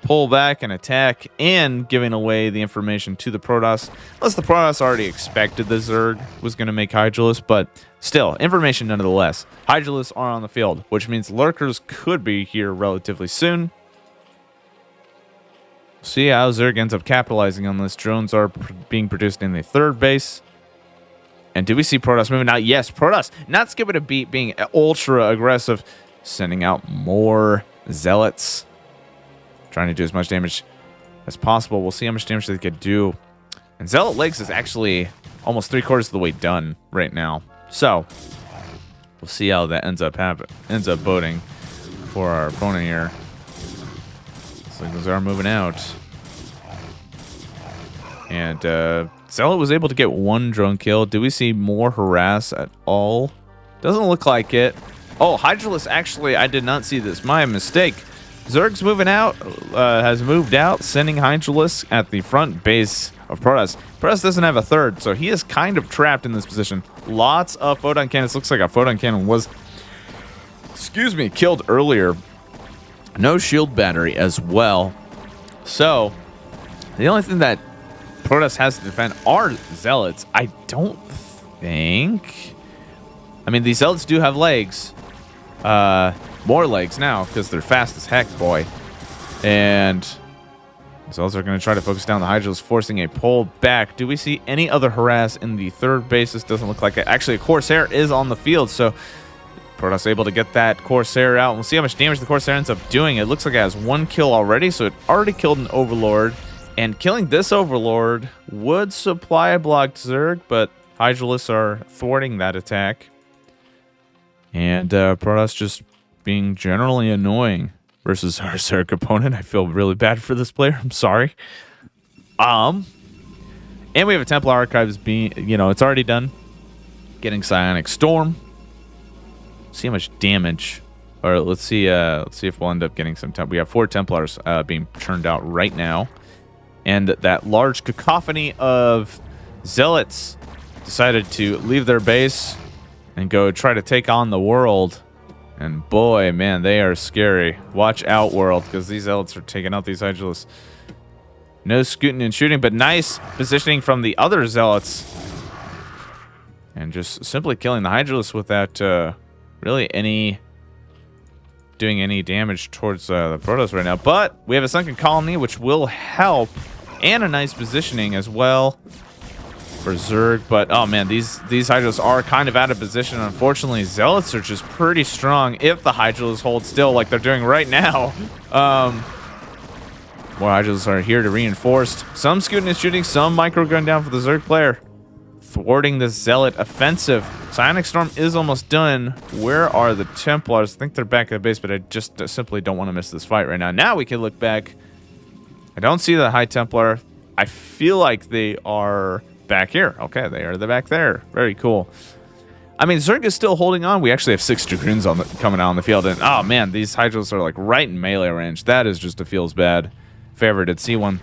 pull back and attack and giving away the information to the Protoss. Unless the Protoss already expected the Zerg was going to make Hydralisk, but still, information nonetheless. Hydralisks are on the field, which means lurkers could be here relatively soon. See how Zerg ends up capitalizing on this. Drones are being produced in the third base. And do we see Protoss moving out? Yes, Protoss, not skipping a beat, being ultra aggressive, sending out more zealots, trying to do as much damage as possible. We'll see how much damage they could do. And Zealot Legs is actually almost 3/4 of the way done right now. So we'll see how that ends up boding for our opponent here. Looks like those are moving out. And Zealot was able to get 1 drone kill. Do we see more harass at all? Doesn't look like it. Oh, Hydralisk, actually, I did not see this. My mistake. Zerg's moving out, has moved out, sending Hydralisk at the front base of Protoss. Protoss doesn't have a third, so he is kind of trapped in this position. Lots of photon cannons. Looks like a photon cannon was, excuse me, killed earlier. No shield battery as well. So, the only thing that Protoss has to defend are zealots. I don't think. I mean, these zealots do have legs. More legs now because they're fast as heck, boy. And zealots are going to try to focus down the Hydralisk, forcing a pull back. Do we see any other harass in the third base? This doesn't look like it. Actually, a Corsair is on the field, so Protoss able to get that Corsair out. We'll see how much damage the Corsair ends up doing. It looks like it has 1 kill already, so it already killed an Overlord. And killing this Overlord would supply a blocked Zerg, but Hydralisks are thwarting that attack. And Protoss just being generally annoying versus our Zerg opponent. I feel really bad for this player. I'm sorry. And we have a Templar Archives being, you know, it's already done. Getting Psionic Storm. See how much damage. Or let's see if we'll end up getting some We have 4 Templars being churned out right now. And that large cacophony of zealots decided to leave their base and go try to take on the world. And boy, man, they are scary. Watch out, world, because these Zealots are taking out these Hydralisks. No scooting and shooting, but nice positioning from the other Zealots. And just simply killing the Hydralisks without really doing any damage towards the Protoss right now. But we have a sunken colony, which will help. And a nice positioning as well for Zerg. But, oh man, these Hydralisks are kind of out of position. Unfortunately, Zealots are just pretty strong if the Hydralisks hold still like they're doing right now. More Hydralisks are here to reinforce. Some scooting and shooting, some micro gun down for the Zerg player. Thwarting the Zealot offensive. Psionic Storm is almost done. Where are the Templars? I think they're back at the base, but I just simply don't want to miss this fight right now. Now we can look back. I don't see the High Templar. I feel like they are back here. Okay, they are back there. Very cool. I mean, Zerg is still holding on. We actually have 6 Dragoons coming out on the field. And, oh, man, these Hydralisks are, like, right in melee range. That is just, it feels bad. If I ever did see one.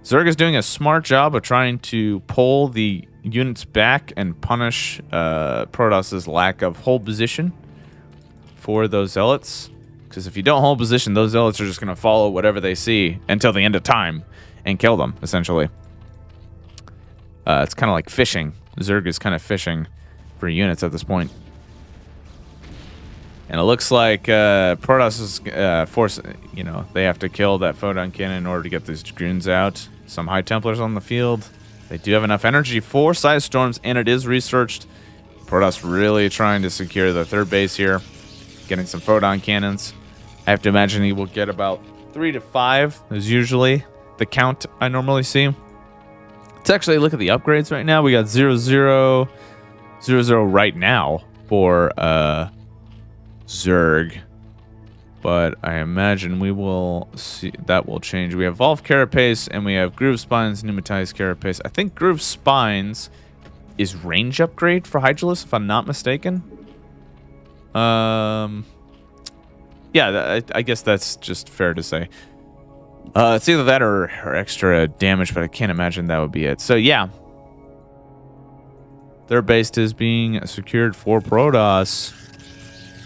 Zerg is doing a smart job of trying to pull the units back and punish Protoss's lack of hold position for those Zealots. Because if you don't hold position, those Zealots are just going to follow whatever they see until the end of time and kill them, essentially. It's kind of like fishing. Zerg is kind of fishing for units at this point. And it looks like Protoss is forced, you know, they have to kill that photon cannon in order to get these Dragoons out. Some High Templars on the field. They do have enough energy for Side Storms, and it is researched. Protoss really trying to secure the third base here. Getting some photon cannons. I have to imagine he will get about 3 to 5 is usually the count I normally see. Let's actually look at the upgrades right now. We got 0, 0, 0, 0 right now for Zerg. But I imagine we will see that will change. We have Evolved Carapace and we have Groove Spines, Pneumatized Carapace. I think Groove Spines is range upgrade for Hydralisks, if I'm not mistaken. Yeah, I guess that's just fair to say. It's either that or extra damage, but I can't imagine that would be it. So yeah, third base is being secured for Protoss,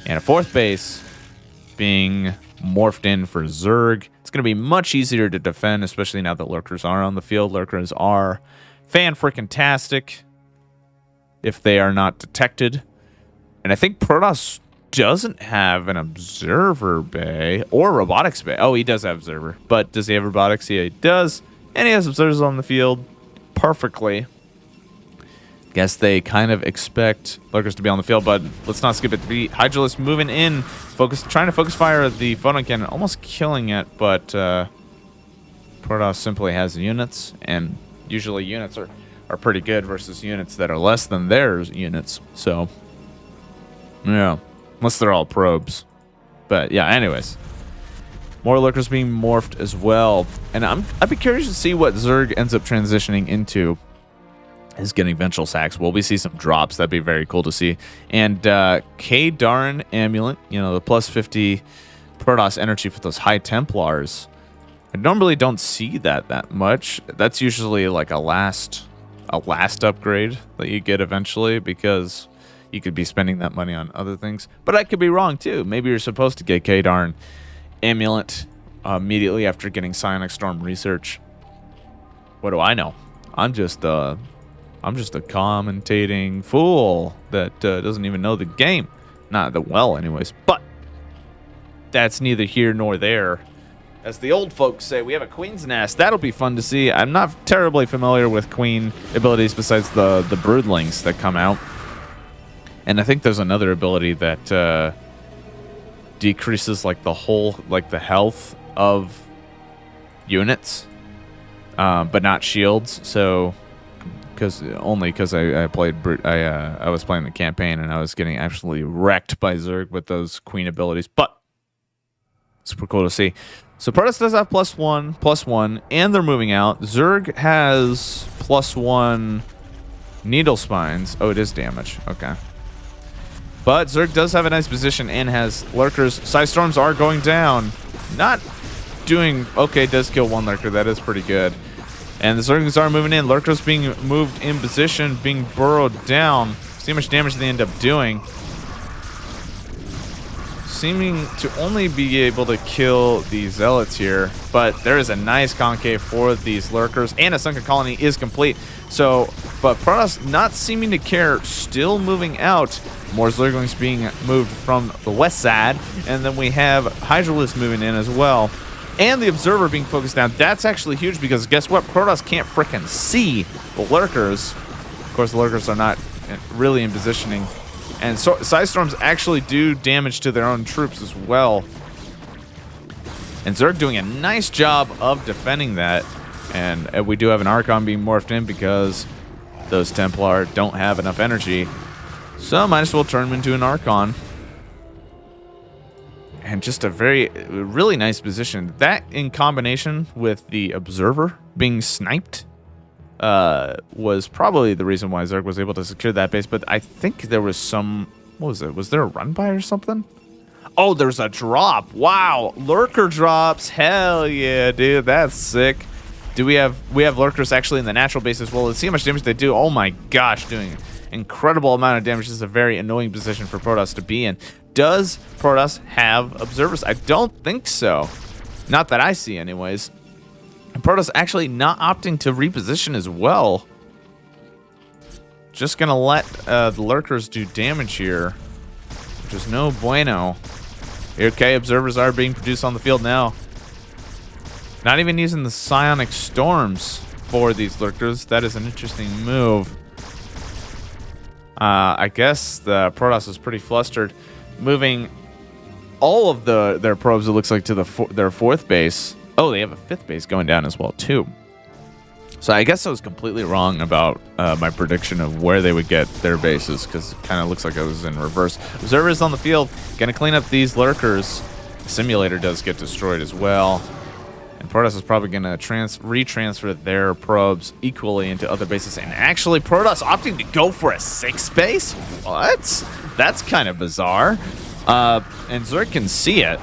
and a fourth base being morphed in for Zerg. It's going to be much easier to defend, especially now that Lurkers are on the field. Lurkers are fan-freaking-tastic if they are not detected. And I think Protoss doesn't have an observer bay or robotics bay. Oh, he does have observer. But does he have robotics? Yeah, he does. And he has observers on the field perfectly. Guess they kind of expect Lurkers to be on the field, but let's not skip it. The Hydralisk moving in, trying to focus fire the photon cannon, almost killing it, but Protoss simply has units, and usually units are pretty good versus units that are less than their units. So, yeah, unless they're all probes. But yeah, anyways, more Lurkers being morphed as well, and I'd be curious to see what Zerg ends up transitioning into. Is getting Vengeful Sacks. Will we see some drops? That'd be very cool to see. And K-Darn Amulet, you know, the plus 50 Protoss energy for those High Templars. I normally don't see that much. That's usually like a last upgrade that you get eventually, because you could be spending that money on other things. But I could be wrong too. Maybe you're supposed to get K-Darn Amulet immediately after getting Psionic Storm research. What do I know? I'm just a commentating fool that doesn't even know the game. Not that well, anyways. But that's neither here nor there. As the old folks say, we have a Queen's Nest. That'll be fun to see. I'm not terribly familiar with Queen abilities besides the Broodlings that come out. And I think there's another ability that decreases like the health of units, but not shields. So because I played I was playing the campaign and I was getting absolutely wrecked by Zerg with those Queen abilities, but super cool to see. So Protoss does have +1, and they're moving out. Zerg has +1 needle spines. Oh, it is damage. Okay. But Zerg does have a nice position and has Lurkers. Side Storms are going down. Not doing okay, does kill one Lurker. That is pretty good. And the Zerglings are moving in. Lurkers being moved in position, being burrowed down. See how much damage they end up doing. seeming to only be able to kill these zealots here, but there is a nice concave for these lurkers, and a sunken colony is complete. So, but Protoss not seeming to care, still moving out. More zerglings being moved from the west side, and then we have Hydralisk moving in as well. And the Observer being focused down. That's actually huge because guess what? Protoss can't frickin' see the lurkers. Of course, the lurkers are not really in positioning. And so Side Storms actually do damage to their own troops as well. And Zerg doing a nice job of defending that. And we do have an Archon being morphed in because those Templar don't have enough energy. So might as well turn them into an Archon. And just a really nice position. That in combination with the Observer being sniped was probably the reason why Zerg was able to secure that base. But I think there was some, what was it? Was there a run by or something? Oh, there's a drop. Wow, lurker drops. Hell yeah, dude, that's sick. Do we have lurkers actually in the natural base as well? Let's see how much damage they do. Oh my gosh, doing incredible amount of damage. This is a very annoying position for Protoss to be in. Does Protoss have observers? I don't think so. Not that I see anyways. And Protoss actually not opting to reposition as well. Just gonna let the lurkers do damage here, which is no bueno. Okay, observers are being produced on the field now. Not even using the psionic storms for these lurkers. That is an interesting move. I guess the Protoss is pretty flustered, moving all of their probes. It looks like to their fourth base. Oh, they have a fifth base going down as well too. So I guess I was completely wrong about my prediction of where they would get their bases, because it kind of looks like it was in reverse. Observers on the field, gonna clean up these lurkers. The simulator does get destroyed as well. And Protoss is probably going to retransfer their probes equally into other bases. And actually, Protoss opting to go for a sixth base? What? That's kind of bizarre. And Zerg can see it.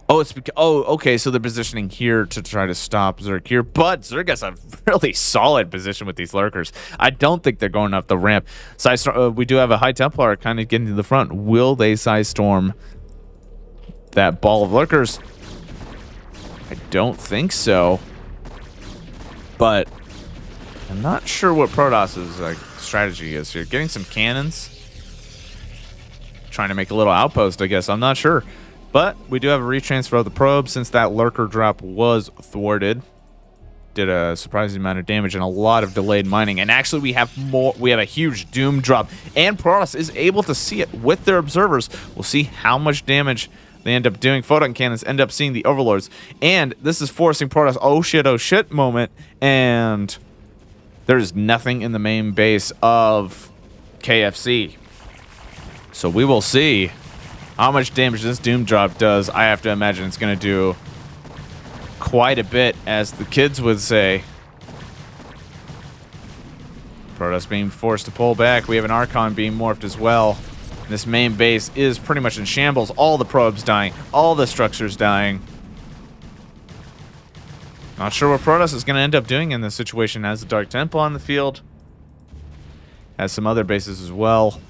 Oh, it's because, oh, okay, so they're positioning here to try to stop Zerg here. But Zerg has a really solid position with these lurkers. I don't think they're going up the ramp. We do have a High Templar kind of getting to the front. Will they Side Storm that ball of lurkers? I don't think so, but I'm not sure what Protoss's strategy is here. Getting some cannons, trying to make a little outpost, I guess. I'm not sure, but we do have a retransfer of the probe since that lurker drop was thwarted. Did a surprising amount of damage and a lot of delayed mining. And actually, we have more. We have a huge doom drop, and Protoss is able to see it with their observers. We'll see how much damage they end up doing. Photon cannons end up seeing the overlords, and this is forcing Protoss oh shit moment, and there's nothing in the main base of KFC. So we will see how much damage this doom drop does. I have to imagine it's going to do quite a bit, as the kids would say. Protoss being forced to pull back. We have an Archon being morphed as well. This main base is pretty much in shambles. All the probes dying. All the structures dying. Not sure what Protoss is going to end up doing in this situation. Has the Dark Temple on the field. Has some other bases as well.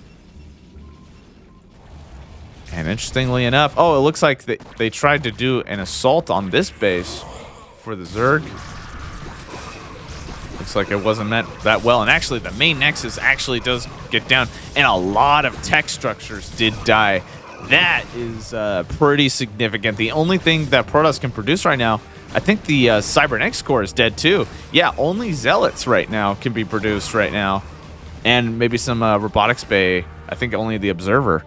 And interestingly enough, oh, it looks like they tried to do an assault on this base for the Zerg. Looks like it wasn't met that well. And actually, the main nexus actually does get down, and a lot of tech structures did die. That is pretty significant. The only thing that Protoss can produce right now, I think the Cybernetics core is dead too. Yeah, only Zealots right now can be produced right now. And maybe some Robotics Bay. I think only the Observer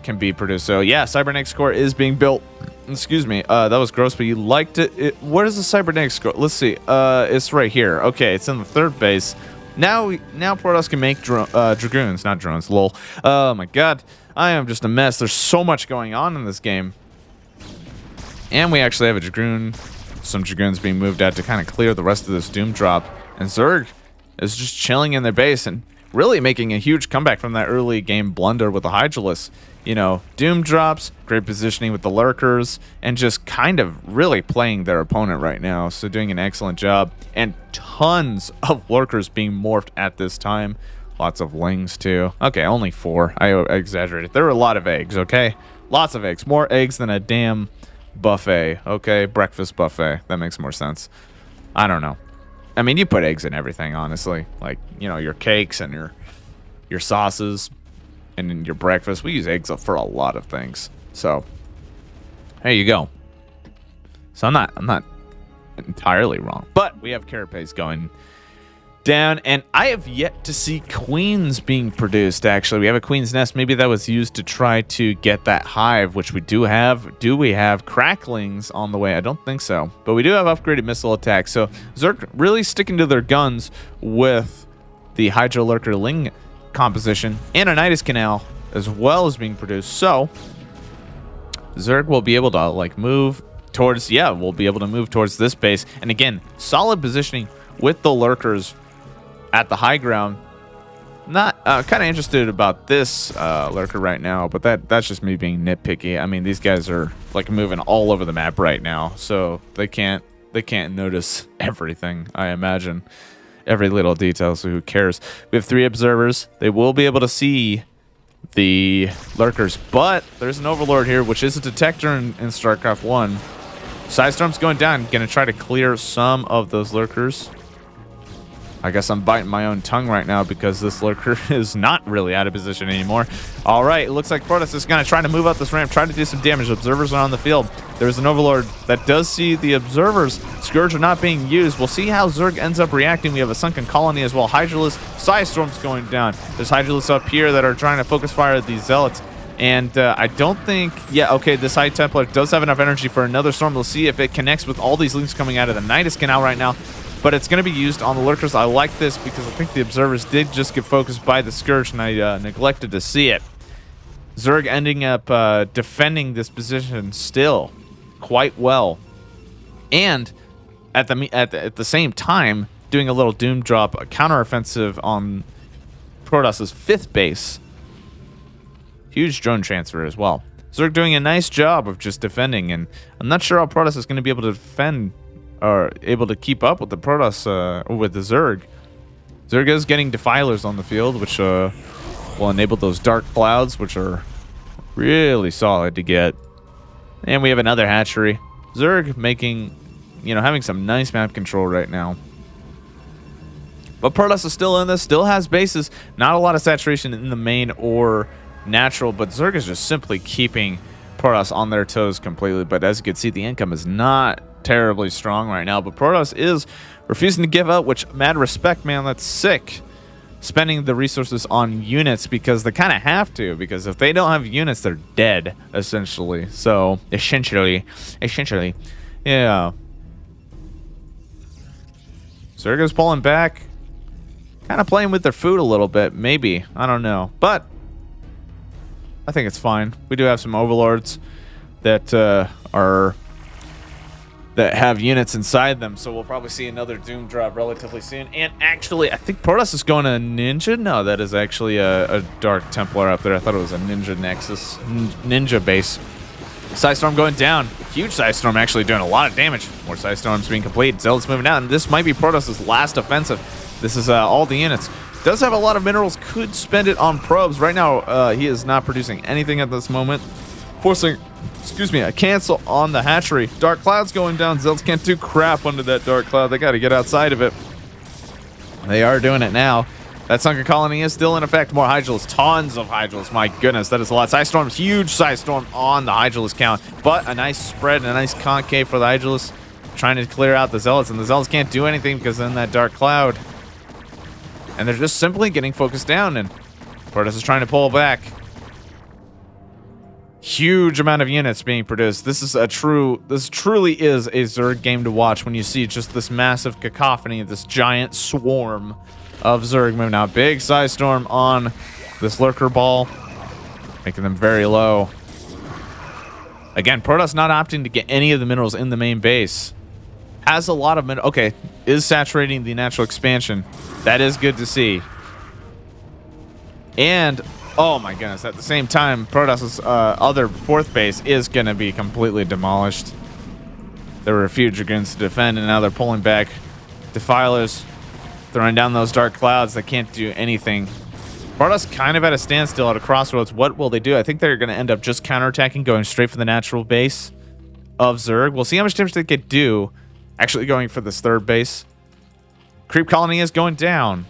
can be produced. So yeah, Cybernetics core is being built. Excuse me, that was gross, but you liked it. Where is the Cybernetics core? Let's see. It's right here. Okay, it's in the third base. Now Protoss can make Dragoons, not drones, lol. Oh my god, I am just a mess. There's so much going on in this game. And we actually have a Dragoon, some Dragoons being moved out to kind of clear the rest of this doom drop. And Zerg is just chilling in their base and really making a huge comeback from that early game blunder with the Hydralisk. You know, doom drops, great positioning with the lurkers, and just kind of really playing their opponent right now. So doing an excellent job. And tons of lurkers being morphed at this time. Lots of lings too. Okay, only 4. I exaggerated. There were a lot of eggs, okay? A Lots of eggs. More eggs than a damn buffet. Okay, breakfast buffet. That makes more sense. I don't know. I mean, you put eggs in everything, honestly. Like, you know, your cakes and your sauces and in your breakfast. We use eggs for a lot of things. So, there you go. So I'm not entirely wrong. But we have carapace going down, and I have yet to see queens being produced. Actually, we have a queen's nest. Maybe that was used to try to get that hive, which we do have. Do we have cracklings on the way? I don't think so, but we do have upgraded missile attacks. So Zerg really sticking to their guns with the Hydra Lurker Ling composition, and a Nidus Canal as well as being produced. So Zerg will be able to like move towards, we'll be able to move towards this base, and again, solid positioning with the lurkers at the high ground. Not kind of interested about this lurker right now, but that's just me being nitpicky. I mean, these guys are like moving all over the map right now, so they can't notice everything. I imagine every little detail. So who cares? We have 3 observers. They will be able to see the lurkers, but there's an overlord here, which is a detector in StarCraft 1. Sidestorm's going down, gonna try to clear some of those lurkers. I guess I'm biting my own tongue right now because this lurker is not really out of position anymore. All right, it looks like Protoss is going to try to move up this ramp, try to do some damage. Observers are on the field. There's an Overlord that does see the observers. Scourge are not being used. We'll see how Zerg ends up reacting. We have a sunken colony as well. Hydralisk, Psystorm's going down. There's Hydralisks up here that are trying to focus fire at these Zealots. And I don't think, okay, this High Templar does have enough energy for another storm. We'll see if it connects with all these links coming out of the Nidus Canal right now. But it's going to be used on the lurkers. I like this because I think the observers did just get focused by the Scourge, and I neglected to see it. Zerg ending up defending this position still quite well, and at the same time doing a little doom drop, a counteroffensive on Protoss's 5th base. Huge drone transfer as well. Zerg doing a nice job of just defending, and I'm not sure how Protoss is going to be able to defend are able to keep up with the Protoss, with the Zerg. Zerg is getting Defilers on the field, which will enable those Dark Clouds, which are really solid to get. And we have another hatchery. Zerg making, having some nice map control right now. But Protoss is still in this, still has bases. Not a lot of saturation in the main or natural, but Zerg is just simply keeping Protoss on their toes completely. But as you can see, the income is not terribly strong right now, but Protoss is refusing to give up, which mad respect, man. That's sick. Spending the resources on units because they kind of have to, because if they don't have units, they're dead, essentially. So, essentially, yeah. Zergo's pulling back, kind of playing with their food a little bit, maybe. I don't know, but I think it's fine. We do have some overlords that that have units inside them, so we'll probably see another Doom drop relatively soon. And actually, I think Protoss is going to Ninja. No, that is actually a Dark Templar up there. I thought it was a Ninja Nexus, Ninja base. Psystorm going down. Huge Psystorm actually doing a lot of damage. More Psystorms being complete. Zealots moving down. And this might be Protoss's last offensive. This is all the units. Does have a lot of minerals. Could spend it on probes. Right now, he is not producing anything at this moment. Forcing, a cancel on the hatchery. Dark Cloud's going down. Zealots can't do crap under that Dark Cloud. They got to get outside of it. They are doing it now. That sunken colony is still in effect. More Hydralisks. Tons of Hydralisks. My goodness, that is a lot. Psystorm, huge Psystorm on the Hydralisk count. But a nice spread and a nice concave for the Hydralisks. Trying to clear out the Zealots. And the Zealots can't do anything because in that Dark Cloud. And they're just simply getting focused down. And Protoss is trying to pull back. Huge amount of units being produced. This truly is a Zerg game to watch when you see just this massive cacophony, this giant swarm of Zerg moving out. Big Psystorm on this Lurker Ball, making them very low. Again, Protoss not opting to get any of the minerals in the main base. Has a lot of okay, is saturating the natural expansion. That is good to see. And oh my goodness, at the same time, Protoss's other 4th base is going to be completely demolished. There were a few Dragoons to defend, and now they're pulling back. Defilers throwing down those Dark Clouds that can't do anything Protoss kind of at a standstill at a crossroads. What will they do? I think they're going to end up just counterattacking, going straight for the natural base of Zerg. We'll see how much damage they could do. Actually going for this third base. Creep colony is going down.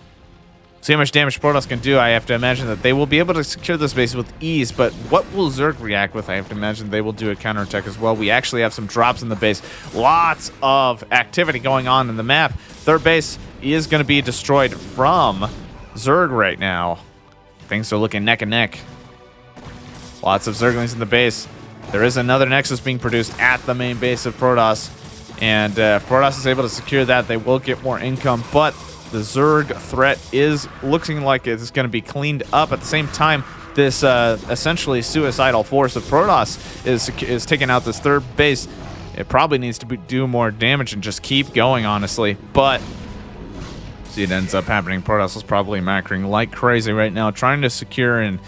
See how much damage Protoss can do. I have to imagine that they will be able to secure this base with ease, but what will Zerg react with? I have to imagine they will do a counterattack as well. We actually have some drops in the base. Lots of activity going on in the map. Third base is going to be destroyed from Zerg right now. Things are looking neck and neck. Lots of Zerglings in the base. There is another Nexus being produced at the main base of Protoss. And if Protoss is able to secure that, they will get more income. But the Zerg threat is looking like it's going to be cleaned up. At the same time, this essentially suicidal force of Protoss is taking out this third base. It probably needs to do more damage and just keep going, honestly. But see, it ends up happening. Protoss is probably macroing like crazy right now, trying to secure and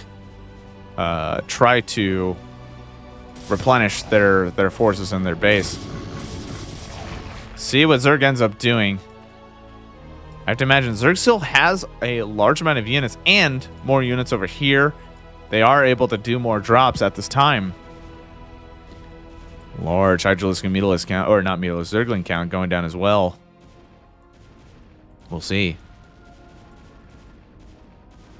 try to replenish their forces in their base. See what Zerg ends up doing. I have to imagine Zerg still has a large amount of units and more units over here. They are able to do more drops at this time. Large Hydralisk and Metalisk count, or not Metalisk, Zergling count going down as well. We'll see.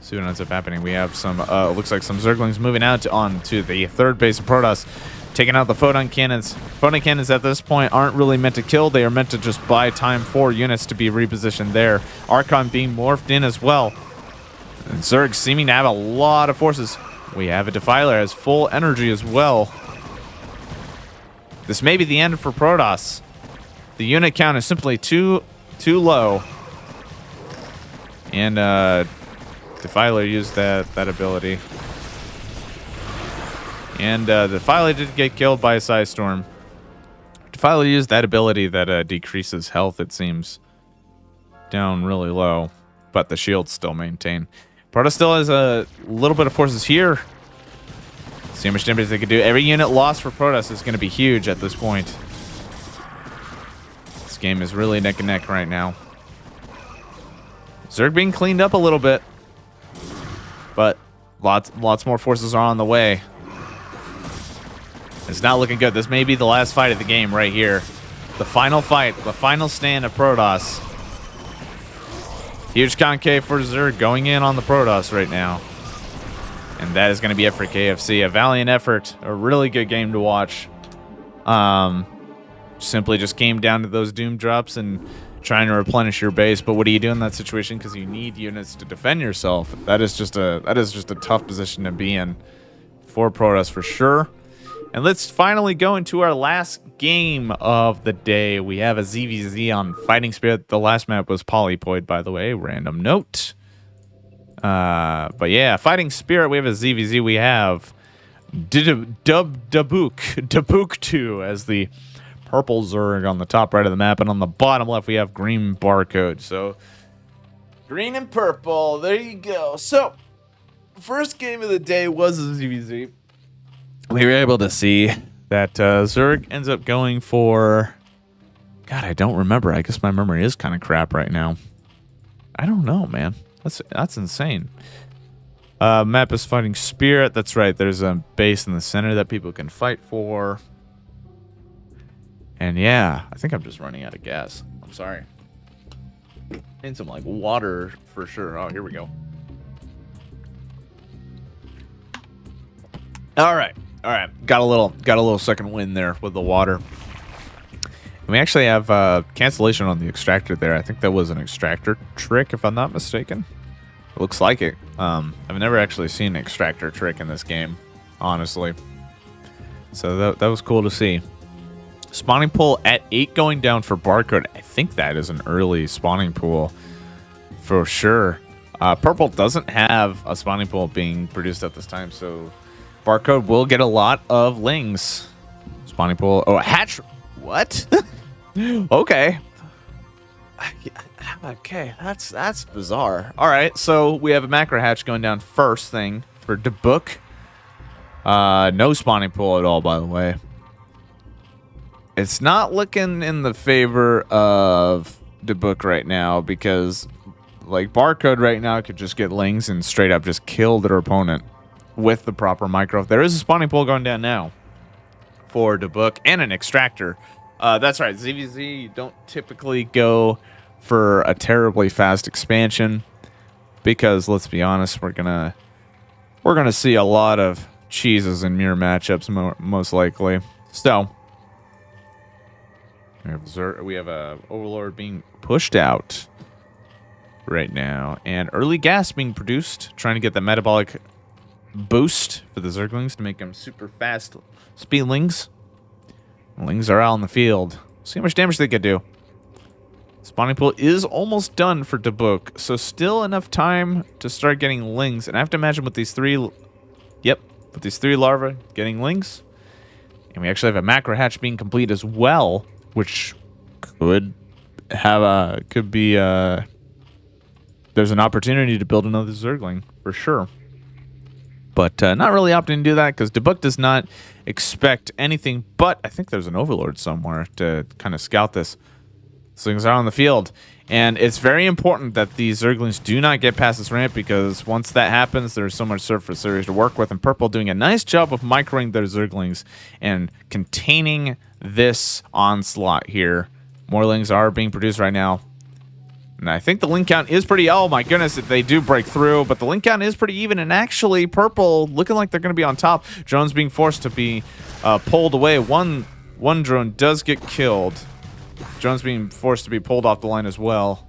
See what ends up happening. We have some, looks like some Zerglings moving out onto the third base of Protoss, taking out the photon cannons. Photon cannons at this point aren't really meant to kill. They are meant to just buy time for units to be repositioned there. Archon being morphed in as well. And Zerg seeming to have a lot of forces. We have a Defiler has full energy as well. This may be the end for Protoss. The unit count is simply too low. And Defiler used that ability. And Defiler did get killed by a Psy Storm. Defiler used that ability that decreases health, it seems, down really low. But the shields still maintain. Protoss still has a little bit of forces here. See how much damage they can do. Every unit lost for Protoss is going to be huge at this point. This game is really neck and neck right now. Zerg being cleaned up a little bit. But lots more forces are on the way. It's not looking good. This may be the last fight of the game right here. The final fight, the final stand of Protoss. Huge concave for Zerg going in on the Protoss right now. And that is going to be it for KFC. A valiant effort. A really good game to watch. Simply just came down to those Doom drops and trying to replenish your base. But what do you do in that situation? Because you need units to defend yourself. That is just a tough position to be in for Protoss for sure. And let's finally go into our last game of the day. We have a ZVZ on Fighting Spirit. The last map was Polypoid, by the way. Random note. But yeah, Fighting Spirit, we have a ZVZ. We have Dabuk 2 as the purple Zerg on the top right of the map. And on the bottom left, we have green barcode. So, green and purple. There you go. So, first game of the day was a ZVZ. We were able to see that Zerg ends up going for... God, I don't remember. I guess my memory is kind of crap right now. I don't know, man. That's insane. Map is Fighting Spirit. That's right. There's a base in the center that people can fight for. And yeah, I think I'm just running out of gas. I'm sorry. Need some, like, water for sure. Oh, here we go. All right. Got a little second wind there with the water. And we actually have cancellation on the extractor there. I think that was an extractor trick, if I'm not mistaken. It looks like it. I've never actually seen an extractor trick in this game, honestly. So that was cool to see. Spawning pool at 8 going down for barcode. I think that is an early spawning pool for sure. Purple doesn't have a spawning pool being produced at this time, so barcode will get a lot of lings. Spawning pool. Oh, a hatch. What? Okay. Okay, that's bizarre. All right, so we have a macro hatch going down first thing for Dabuk. No spawning pool at all, by the way. It's not looking in the favor of Dabuk right now because like Barcode right now could just get Lings and straight up just kill their opponent with the proper micro. There is a spawning pool going down now for the book and an extractor. That's right. ZVZ don't typically go for a terribly fast expansion because let's be honest, we're gonna see a lot of cheeses in mirror matchups most likely. So we have a Overlord being pushed out right now, and early gas being produced, trying to get the metabolic boost for the Zerglings to make them super fast speedlings. Lings are out in the field. See how much damage they could do. Spawning pool is almost done for Dabuk, so still enough time to start getting Lings. And I have to imagine with these three, with these three larvae getting Lings, and we actually have a macro hatch being complete as well, which could be there's an opportunity to build another Zergling for sure. But not really opting to do that because Dabuk does not expect anything, but I think there's an Overlord somewhere to kind of scout this. Things out on the field. And it's very important that these Zerglings do not get past this ramp because once that happens, there's so much surface area to work with. And Purple doing a nice job of microing their Zerglings and containing this onslaught here. More Lings are being produced right now. And I think the link count is pretty... Oh my goodness, if they do break through. But the link count is pretty even. And actually, Purple looking like they're going to be on top. Drones being forced to be pulled away. One drone does get killed. Drones being forced to be pulled off the line as well.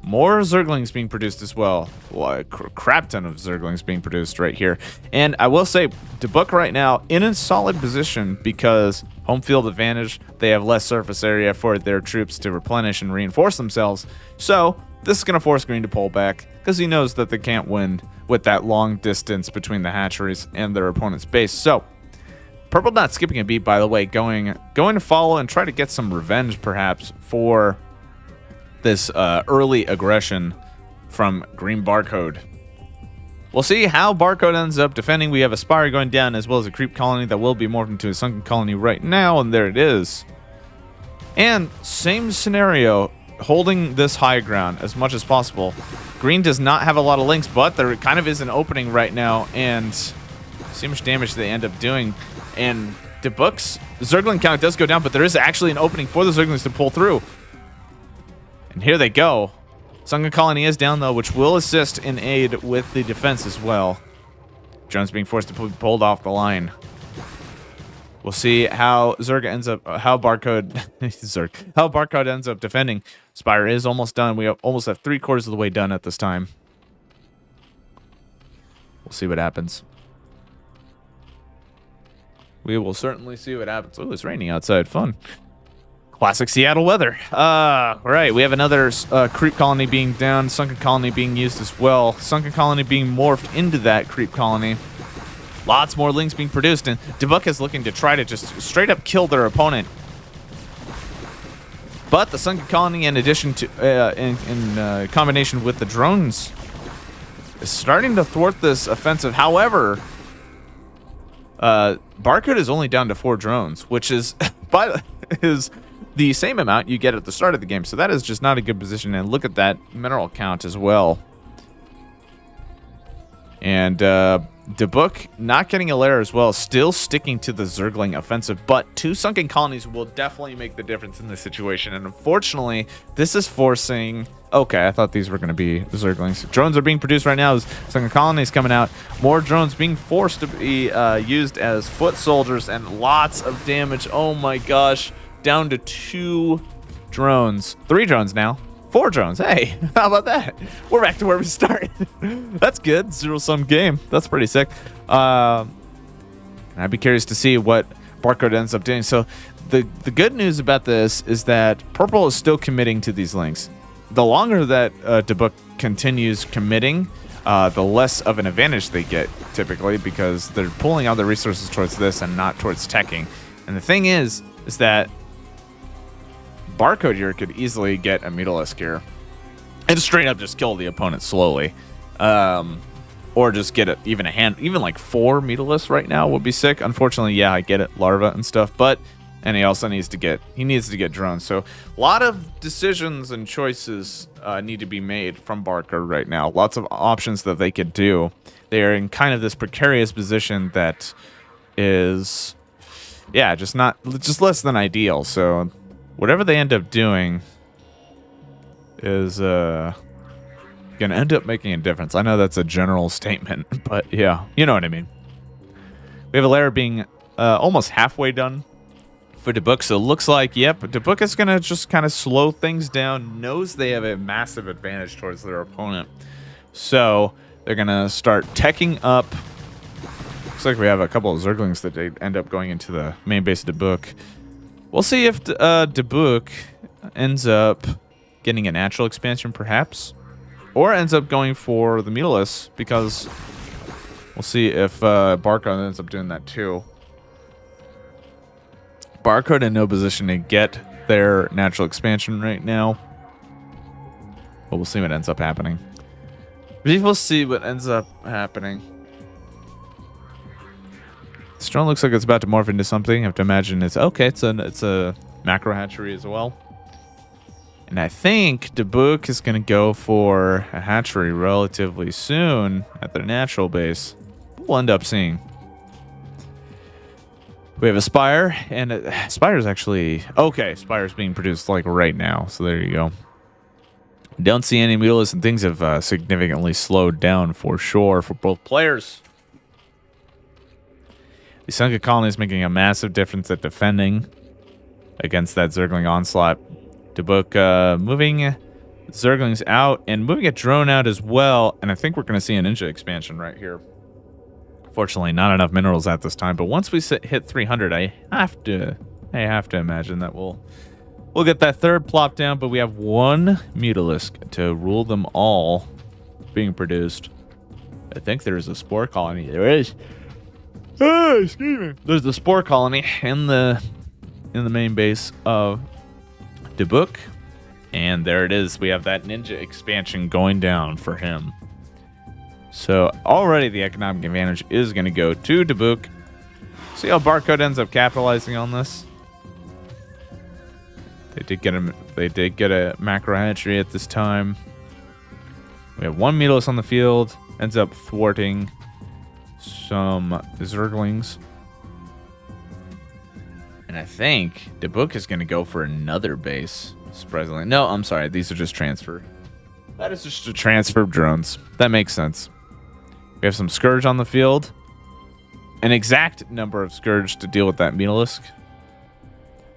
More Zerglings being produced as well. A crap ton of Zerglings being produced right here. And I will say, Dabuk right now in a solid position because home field advantage. They have less surface area for their troops to replenish and reinforce themselves. So this is going to force Green to pull back because he knows that they can't win with that long distance between the hatcheries and their opponent's base. So Purple not skipping a beat, by the way, going to follow and try to get some revenge perhaps for this early aggression from Green Barcode. We'll see how Barcode ends up defending. We have a Spire going down as well as a creep colony that will be morphed into a sunken colony right now, and there it is. And same scenario, holding this high ground as much as possible. Green does not have a lot of links, but there kind of is an opening right now, and see how much damage they end up doing. And Dabuk's Zergling count does go down, but there is actually an opening for the Zerglings to pull through. And here they go. Sunken Colony is down, though, which will assist in aid with the defense as well. Jones being forced to be pulled off the line. We'll see how Zerg ends up, how Barcode ends up defending. Spire is almost done. We almost have 3/4 of the way done at this time. We'll see what happens. We will certainly see what happens. Oh, it's raining outside. Fun. Classic Seattle weather. Right, we have another creep colony being down, sunken colony being used as well. Sunken colony being morphed into that creep colony. Lots more links being produced, and Dabuk is looking to try to just straight up kill their opponent. But the sunken colony, in addition to, in combination with the drones, is starting to thwart this offensive. However, Barcode is only down to 4 drones, which is is the same amount you get at the start of the game. So that is just not a good position. And look at that mineral count as well. And Dabuk not getting a lair as well, still sticking to the Zergling offensive. But 2 sunken colonies will definitely make the difference in this situation. And unfortunately, this is forcing... Okay, I thought these were going to be Zerglings. Drones are being produced right now. Sunken colonies coming out. More drones being forced to be used as foot soldiers, and lots of damage. Oh my gosh. Down to 2 drones. 3 drones now. 4 drones. Hey, how about that? We're back to where we started. That's good. Zero-sum game. That's pretty sick. I'd be curious to see what Barcode ends up doing. So the good news about this is that Purple is still committing to these links. The longer that Dabuk continues committing, the less of an advantage they get, typically, because they're pulling all the resources towards this and not towards teching. And the thing is that Barcode here could easily get a Mutalisk here and straight up just kill the opponent slowly. Or just get even like 4 Mutalisks right now would be sick. Unfortunately, yeah, I get it, larva and stuff, but And he also needs to get drones. So a lot of decisions and choices need to be made from Barker right now. Lots of options that they could do. They are in kind of this precarious position that is, yeah, just less than ideal. So whatever they end up doing is gonna end up making a difference. I know that's a general statement, but yeah, you know what I mean. We have a layer being almost halfway done for Debuk, so it looks like, yep, Debuk is going to just kind of slow things down, knows they have a massive advantage towards their opponent. So they're going to start teching up. Looks like we have a couple of Zerglings that they end up going into the main base of Debuk. We'll see if Debuk ends up getting a natural expansion, perhaps, or ends up going for the Mutalisk, because we'll see if Barcode ends up doing that too. Barcode in no position to get their natural expansion right now. But we'll see what ends up happening. We'll see what ends up happening. Strone looks like it's about to morph into something. I have to imagine it's okay. It's a macro hatchery as well. And I think Debuk is going to go for a hatchery relatively soon at their natural base. We'll end up seeing. We have a Spire, and Spire's actually... Okay, Spire's being produced, like, right now, so there you go. Don't see any Mutalisks, and things have significantly slowed down for sure for both players. The Sunken Colony is making a massive difference at defending against that Zergling onslaught. Debuk moving Zerglings out, and moving a drone out as well, and I think we're going to see a Ninja expansion right here. Fortunately, not enough minerals at this time, but once we hit 300, I have to imagine that we'll get that third plop down. But we have one Mutalisk to rule them all being produced. I think there's a spore colony. There is. Oh, excuse me. There's the spore colony in the main base of Debuk, and there it is. We have that Ninja expansion going down for him. So already the economic advantage is going to go to Debuk. See how Barcode ends up capitalizing on this. They did get a macro hatchery at this time. We have one Mutalisk on the field. Ends up thwarting some Zerglings. And I think Debuk is going to go for another base. Surprisingly. No, I'm sorry. These are just transfer. That is just a transfer of drones. That makes sense. We have some Scourge on the field. An exact number of Scourge to deal with that Mutalisk.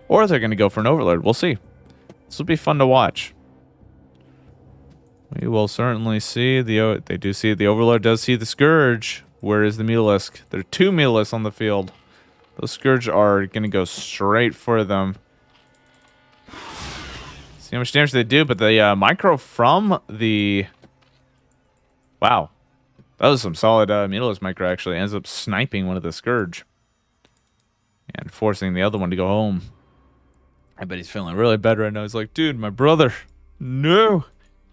Or they're going to go for an Overlord. We'll see. This will be fun to watch. We will certainly see. They do see the Overlord does see the Scourge. Where is the Mutalisk? There are two Mutalisks on the field. Those Scourge are going to go straight for them. See how much damage they do, but the micro from the... Wow. That was some solid Mutalisk micro, actually. Ends up sniping one of the Scourge. And forcing the other one to go home. I bet he's feeling really bad right now. He's like, dude, my brother. No.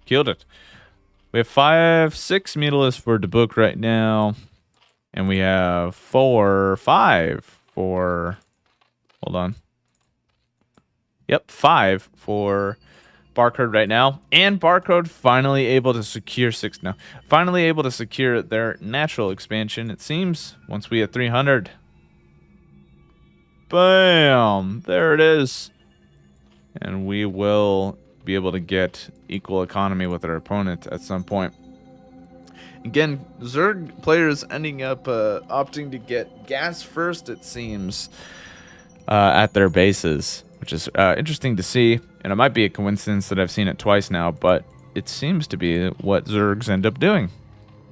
Killed it. We have 5, 6 Mutalisks for Debuk right now. And we have 5 for... Hold on. Yep, 5 for... Barcode right now, and Barcode finally able to secure 6 now. Finally able to secure their natural expansion. It seems once we hit 300. Bam! There it is. And we will be able to get equal economy with our opponent at some point. Again, Zerg players ending up opting to get gas first, it seems, at their bases, which is interesting to see. And it might be a coincidence that I've seen it twice now, but it seems to be what Zergs end up doing.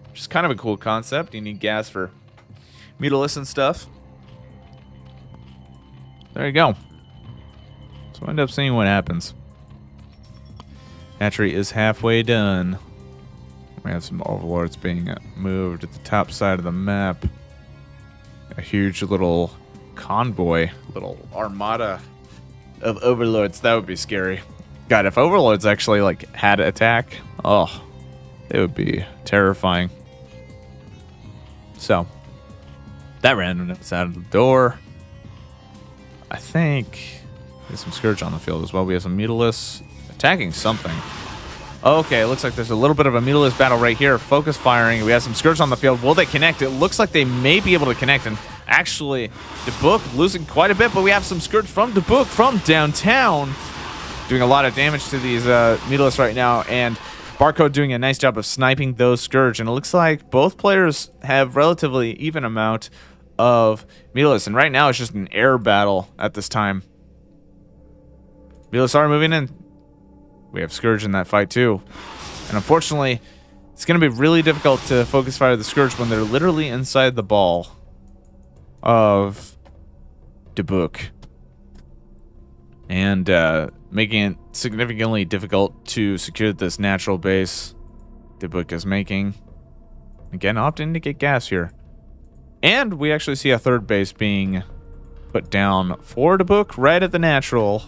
Which is kind of a cool concept. You need gas for Mutalisks and stuff. There you go. So we'll end up seeing what happens. Hatchery is halfway done. We have some Overlords being moved at the top side of the map. A huge little convoy, little armada of Overlords. That would be scary. God, if Overlords actually like had attack, oh, it would be terrifying. So that randomness out of the door. I think there's some Scourge on the field as well. We have some Mutalisk attacking something. Okay, it looks like there's a little bit of a Mutalisk battle right here. Focus firing. We have some Scourge on the field. Will they connect? It looks like they may be able to connect. And actually, Dubuque losing quite a bit, but we have some Scourge from Dubuque from downtown. Doing a lot of damage to these Mutalisk right now. And Barcode doing a nice job of sniping those Scourge. And it looks like both players have relatively even amount of Mutalisk. And right now, it's just an air battle at this time. Mutalisk are moving in. We have Scourge in that fight too. And unfortunately, it's going to be really difficult to focus fire the Scourge when they're literally inside the ball of Dubuque. And making it significantly difficult to secure this natural base Dubuque is making. Again, opting to get gas here. And we actually see a third base being put down for Dubuque right at the natural.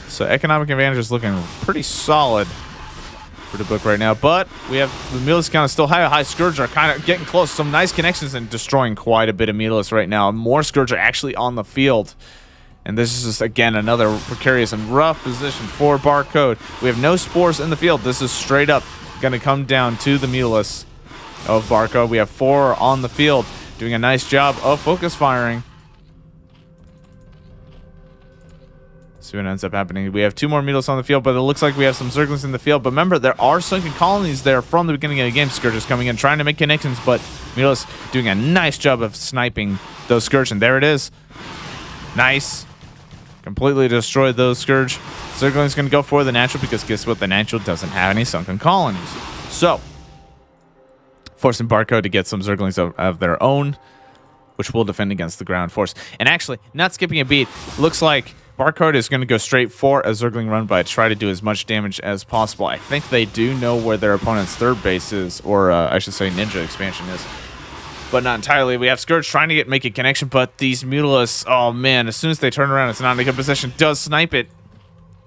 So economic advantage is looking pretty solid for Dubuque right now. But we have the Mutalisk count is still high. High Scourge are kind of getting close. Some nice connections and destroying quite a bit of Mutalisk right now. More Scourge are actually on the field. And this is just, again, another precarious and rough position for Barcode. We have no Spores in the field. This is straight up going to come down to the Mutalisk of Barcode. We have 4 on the field doing a nice job of focus firing. See what ends up happening. We have 2 more Mutalisk on the field, but it looks like we have some Zerglings in the field. But remember, there are sunken colonies there from the beginning of the game. Scourge is coming in, trying to make connections, but Mutalisk doing a nice job of sniping those Scourge. And there it is. Nice. Completely destroyed those Scourge. Zergling's going to go for the natural because guess what? The natural doesn't have any sunken colonies. So, forcing Barcode to get some Zerglings of their own, which will defend against the ground force. And actually, not skipping a beat, looks like Barcode is going to go straight for a Zergling run by, try to do as much damage as possible. I think they do know where their opponent's third base is, or I should say Ninja expansion is. But not entirely. We have Scourge trying to make a connection, but these Mutalisks, oh man, as soon as they turn around, it's not in a good position. Does snipe it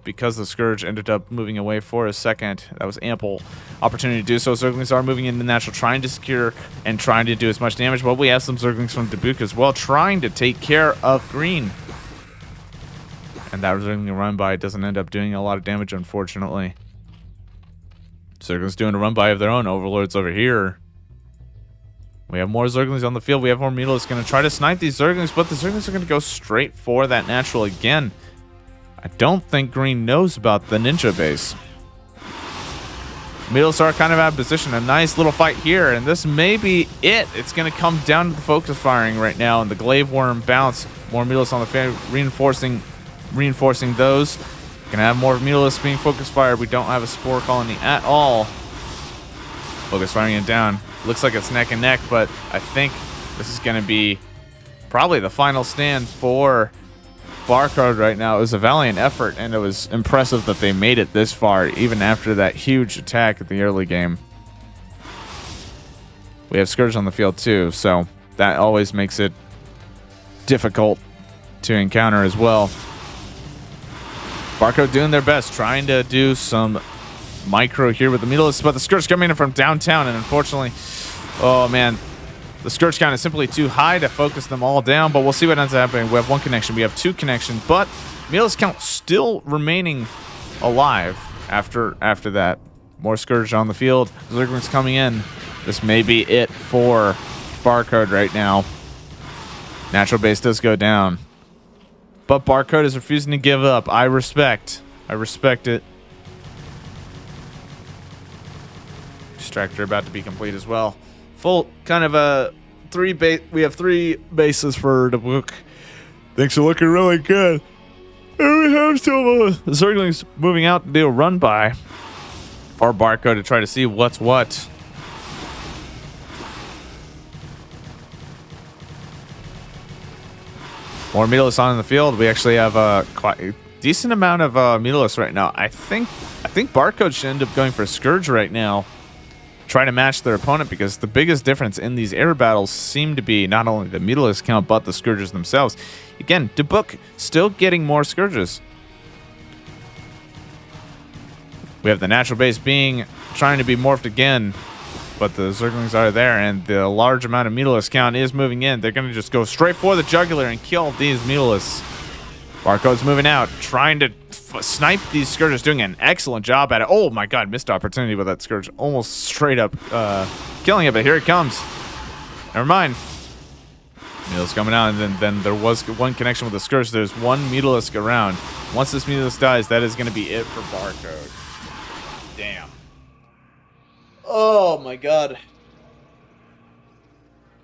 because the Scourge ended up moving away for a second. That was ample opportunity to do so. Zerglings are moving into natural, trying to secure and trying to do as much damage. But we have some Zerglings from Dubuque as well, trying to take care of green. And that Zergling run by doesn't end up doing a lot of damage, unfortunately. Zerglings doing a run by of their own. Overlords over here. We have more Zerglings on the field. We have more Mutalisk going to try to snipe these Zerglings, but the Zerglings are going to go straight for that natural again. I don't think green knows about the Ninja base. Mutalisk are kind of out of position. A nice little fight here, and this may be it. It's going to come down to the focus firing right now, and the Glaive Worm bounce. More Mutalisk on the field, reinforcing those. Gonna have more Mutalisk being focus fired. We don't have a Spore colony at all. Focus firing it down. Looks like it's neck and neck, but I think this is going to be probably the final stand for Barcode right now. It was a valiant effort, and it was impressive that they made it this far, even after that huge attack at the early game. We have Scourge on the field too, so that always makes it difficult to encounter as well. Barcode doing their best, trying to do some micro here with the Mutalisk, but the Scourge coming in from downtown, and unfortunately, oh man, the Scourge count is simply too high to focus them all down, but we'll see what ends up happening. We have 1 connection, we have 2 connections, but Mutalisk count still remaining alive after that. More Scourge on the field. Zerglings coming in. This may be it for Barcode right now. Natural base does go down, but Barcode is refusing to give up. I respect it. Extractor about to be complete as well. Full kind of a we have 3 bases for the book. Things are looking really good. And we have still Zerglings moving out to do a run by for Barcode to try to see what's what. More Mutalisk on in the field. We actually have quite a decent amount of Mutalisk right now. I think Barcode should end up going for Scourge right now. Try to match their opponent, because the biggest difference in these air battles seem to be not only the Mutalisk count, but the Scourges themselves. Again, Dubuque still getting more Scourges. We have the natural base trying to be morphed again, but the Zerglings are there, and the large amount of Mutalisk count is moving in. They're going to just go straight for the Jugular and kill these Mutalisks. Barcode's moving out, trying to snipe these Scourges, doing an excellent job at it. Oh my god, missed opportunity with that Scourge. Almost straight up killing it, but here it comes. Never mind. Mutalisk coming out, and then there was one connection with the Scourge. There's one Mutalisk around. Once this Mutalisk dies, that is going to be it for Barcode. Damn. Oh my god.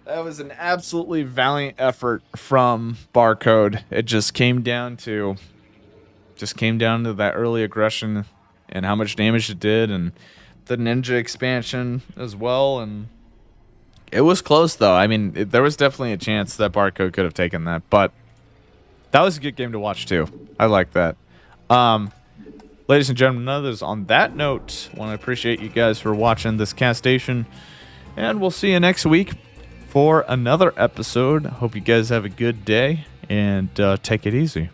That was an absolutely valiant effort from Barcode. It just came down to that early aggression and how much damage it did, and the ninja expansion as well. And it was close, though. I mean, there was definitely a chance that Barcode could have taken that, but that was a good game to watch too. I like that. Ladies and gentlemen, others, on that note, I want to appreciate you guys for watching this Castation, and we'll see you next week for another episode. Hope you guys have a good day, and take it easy.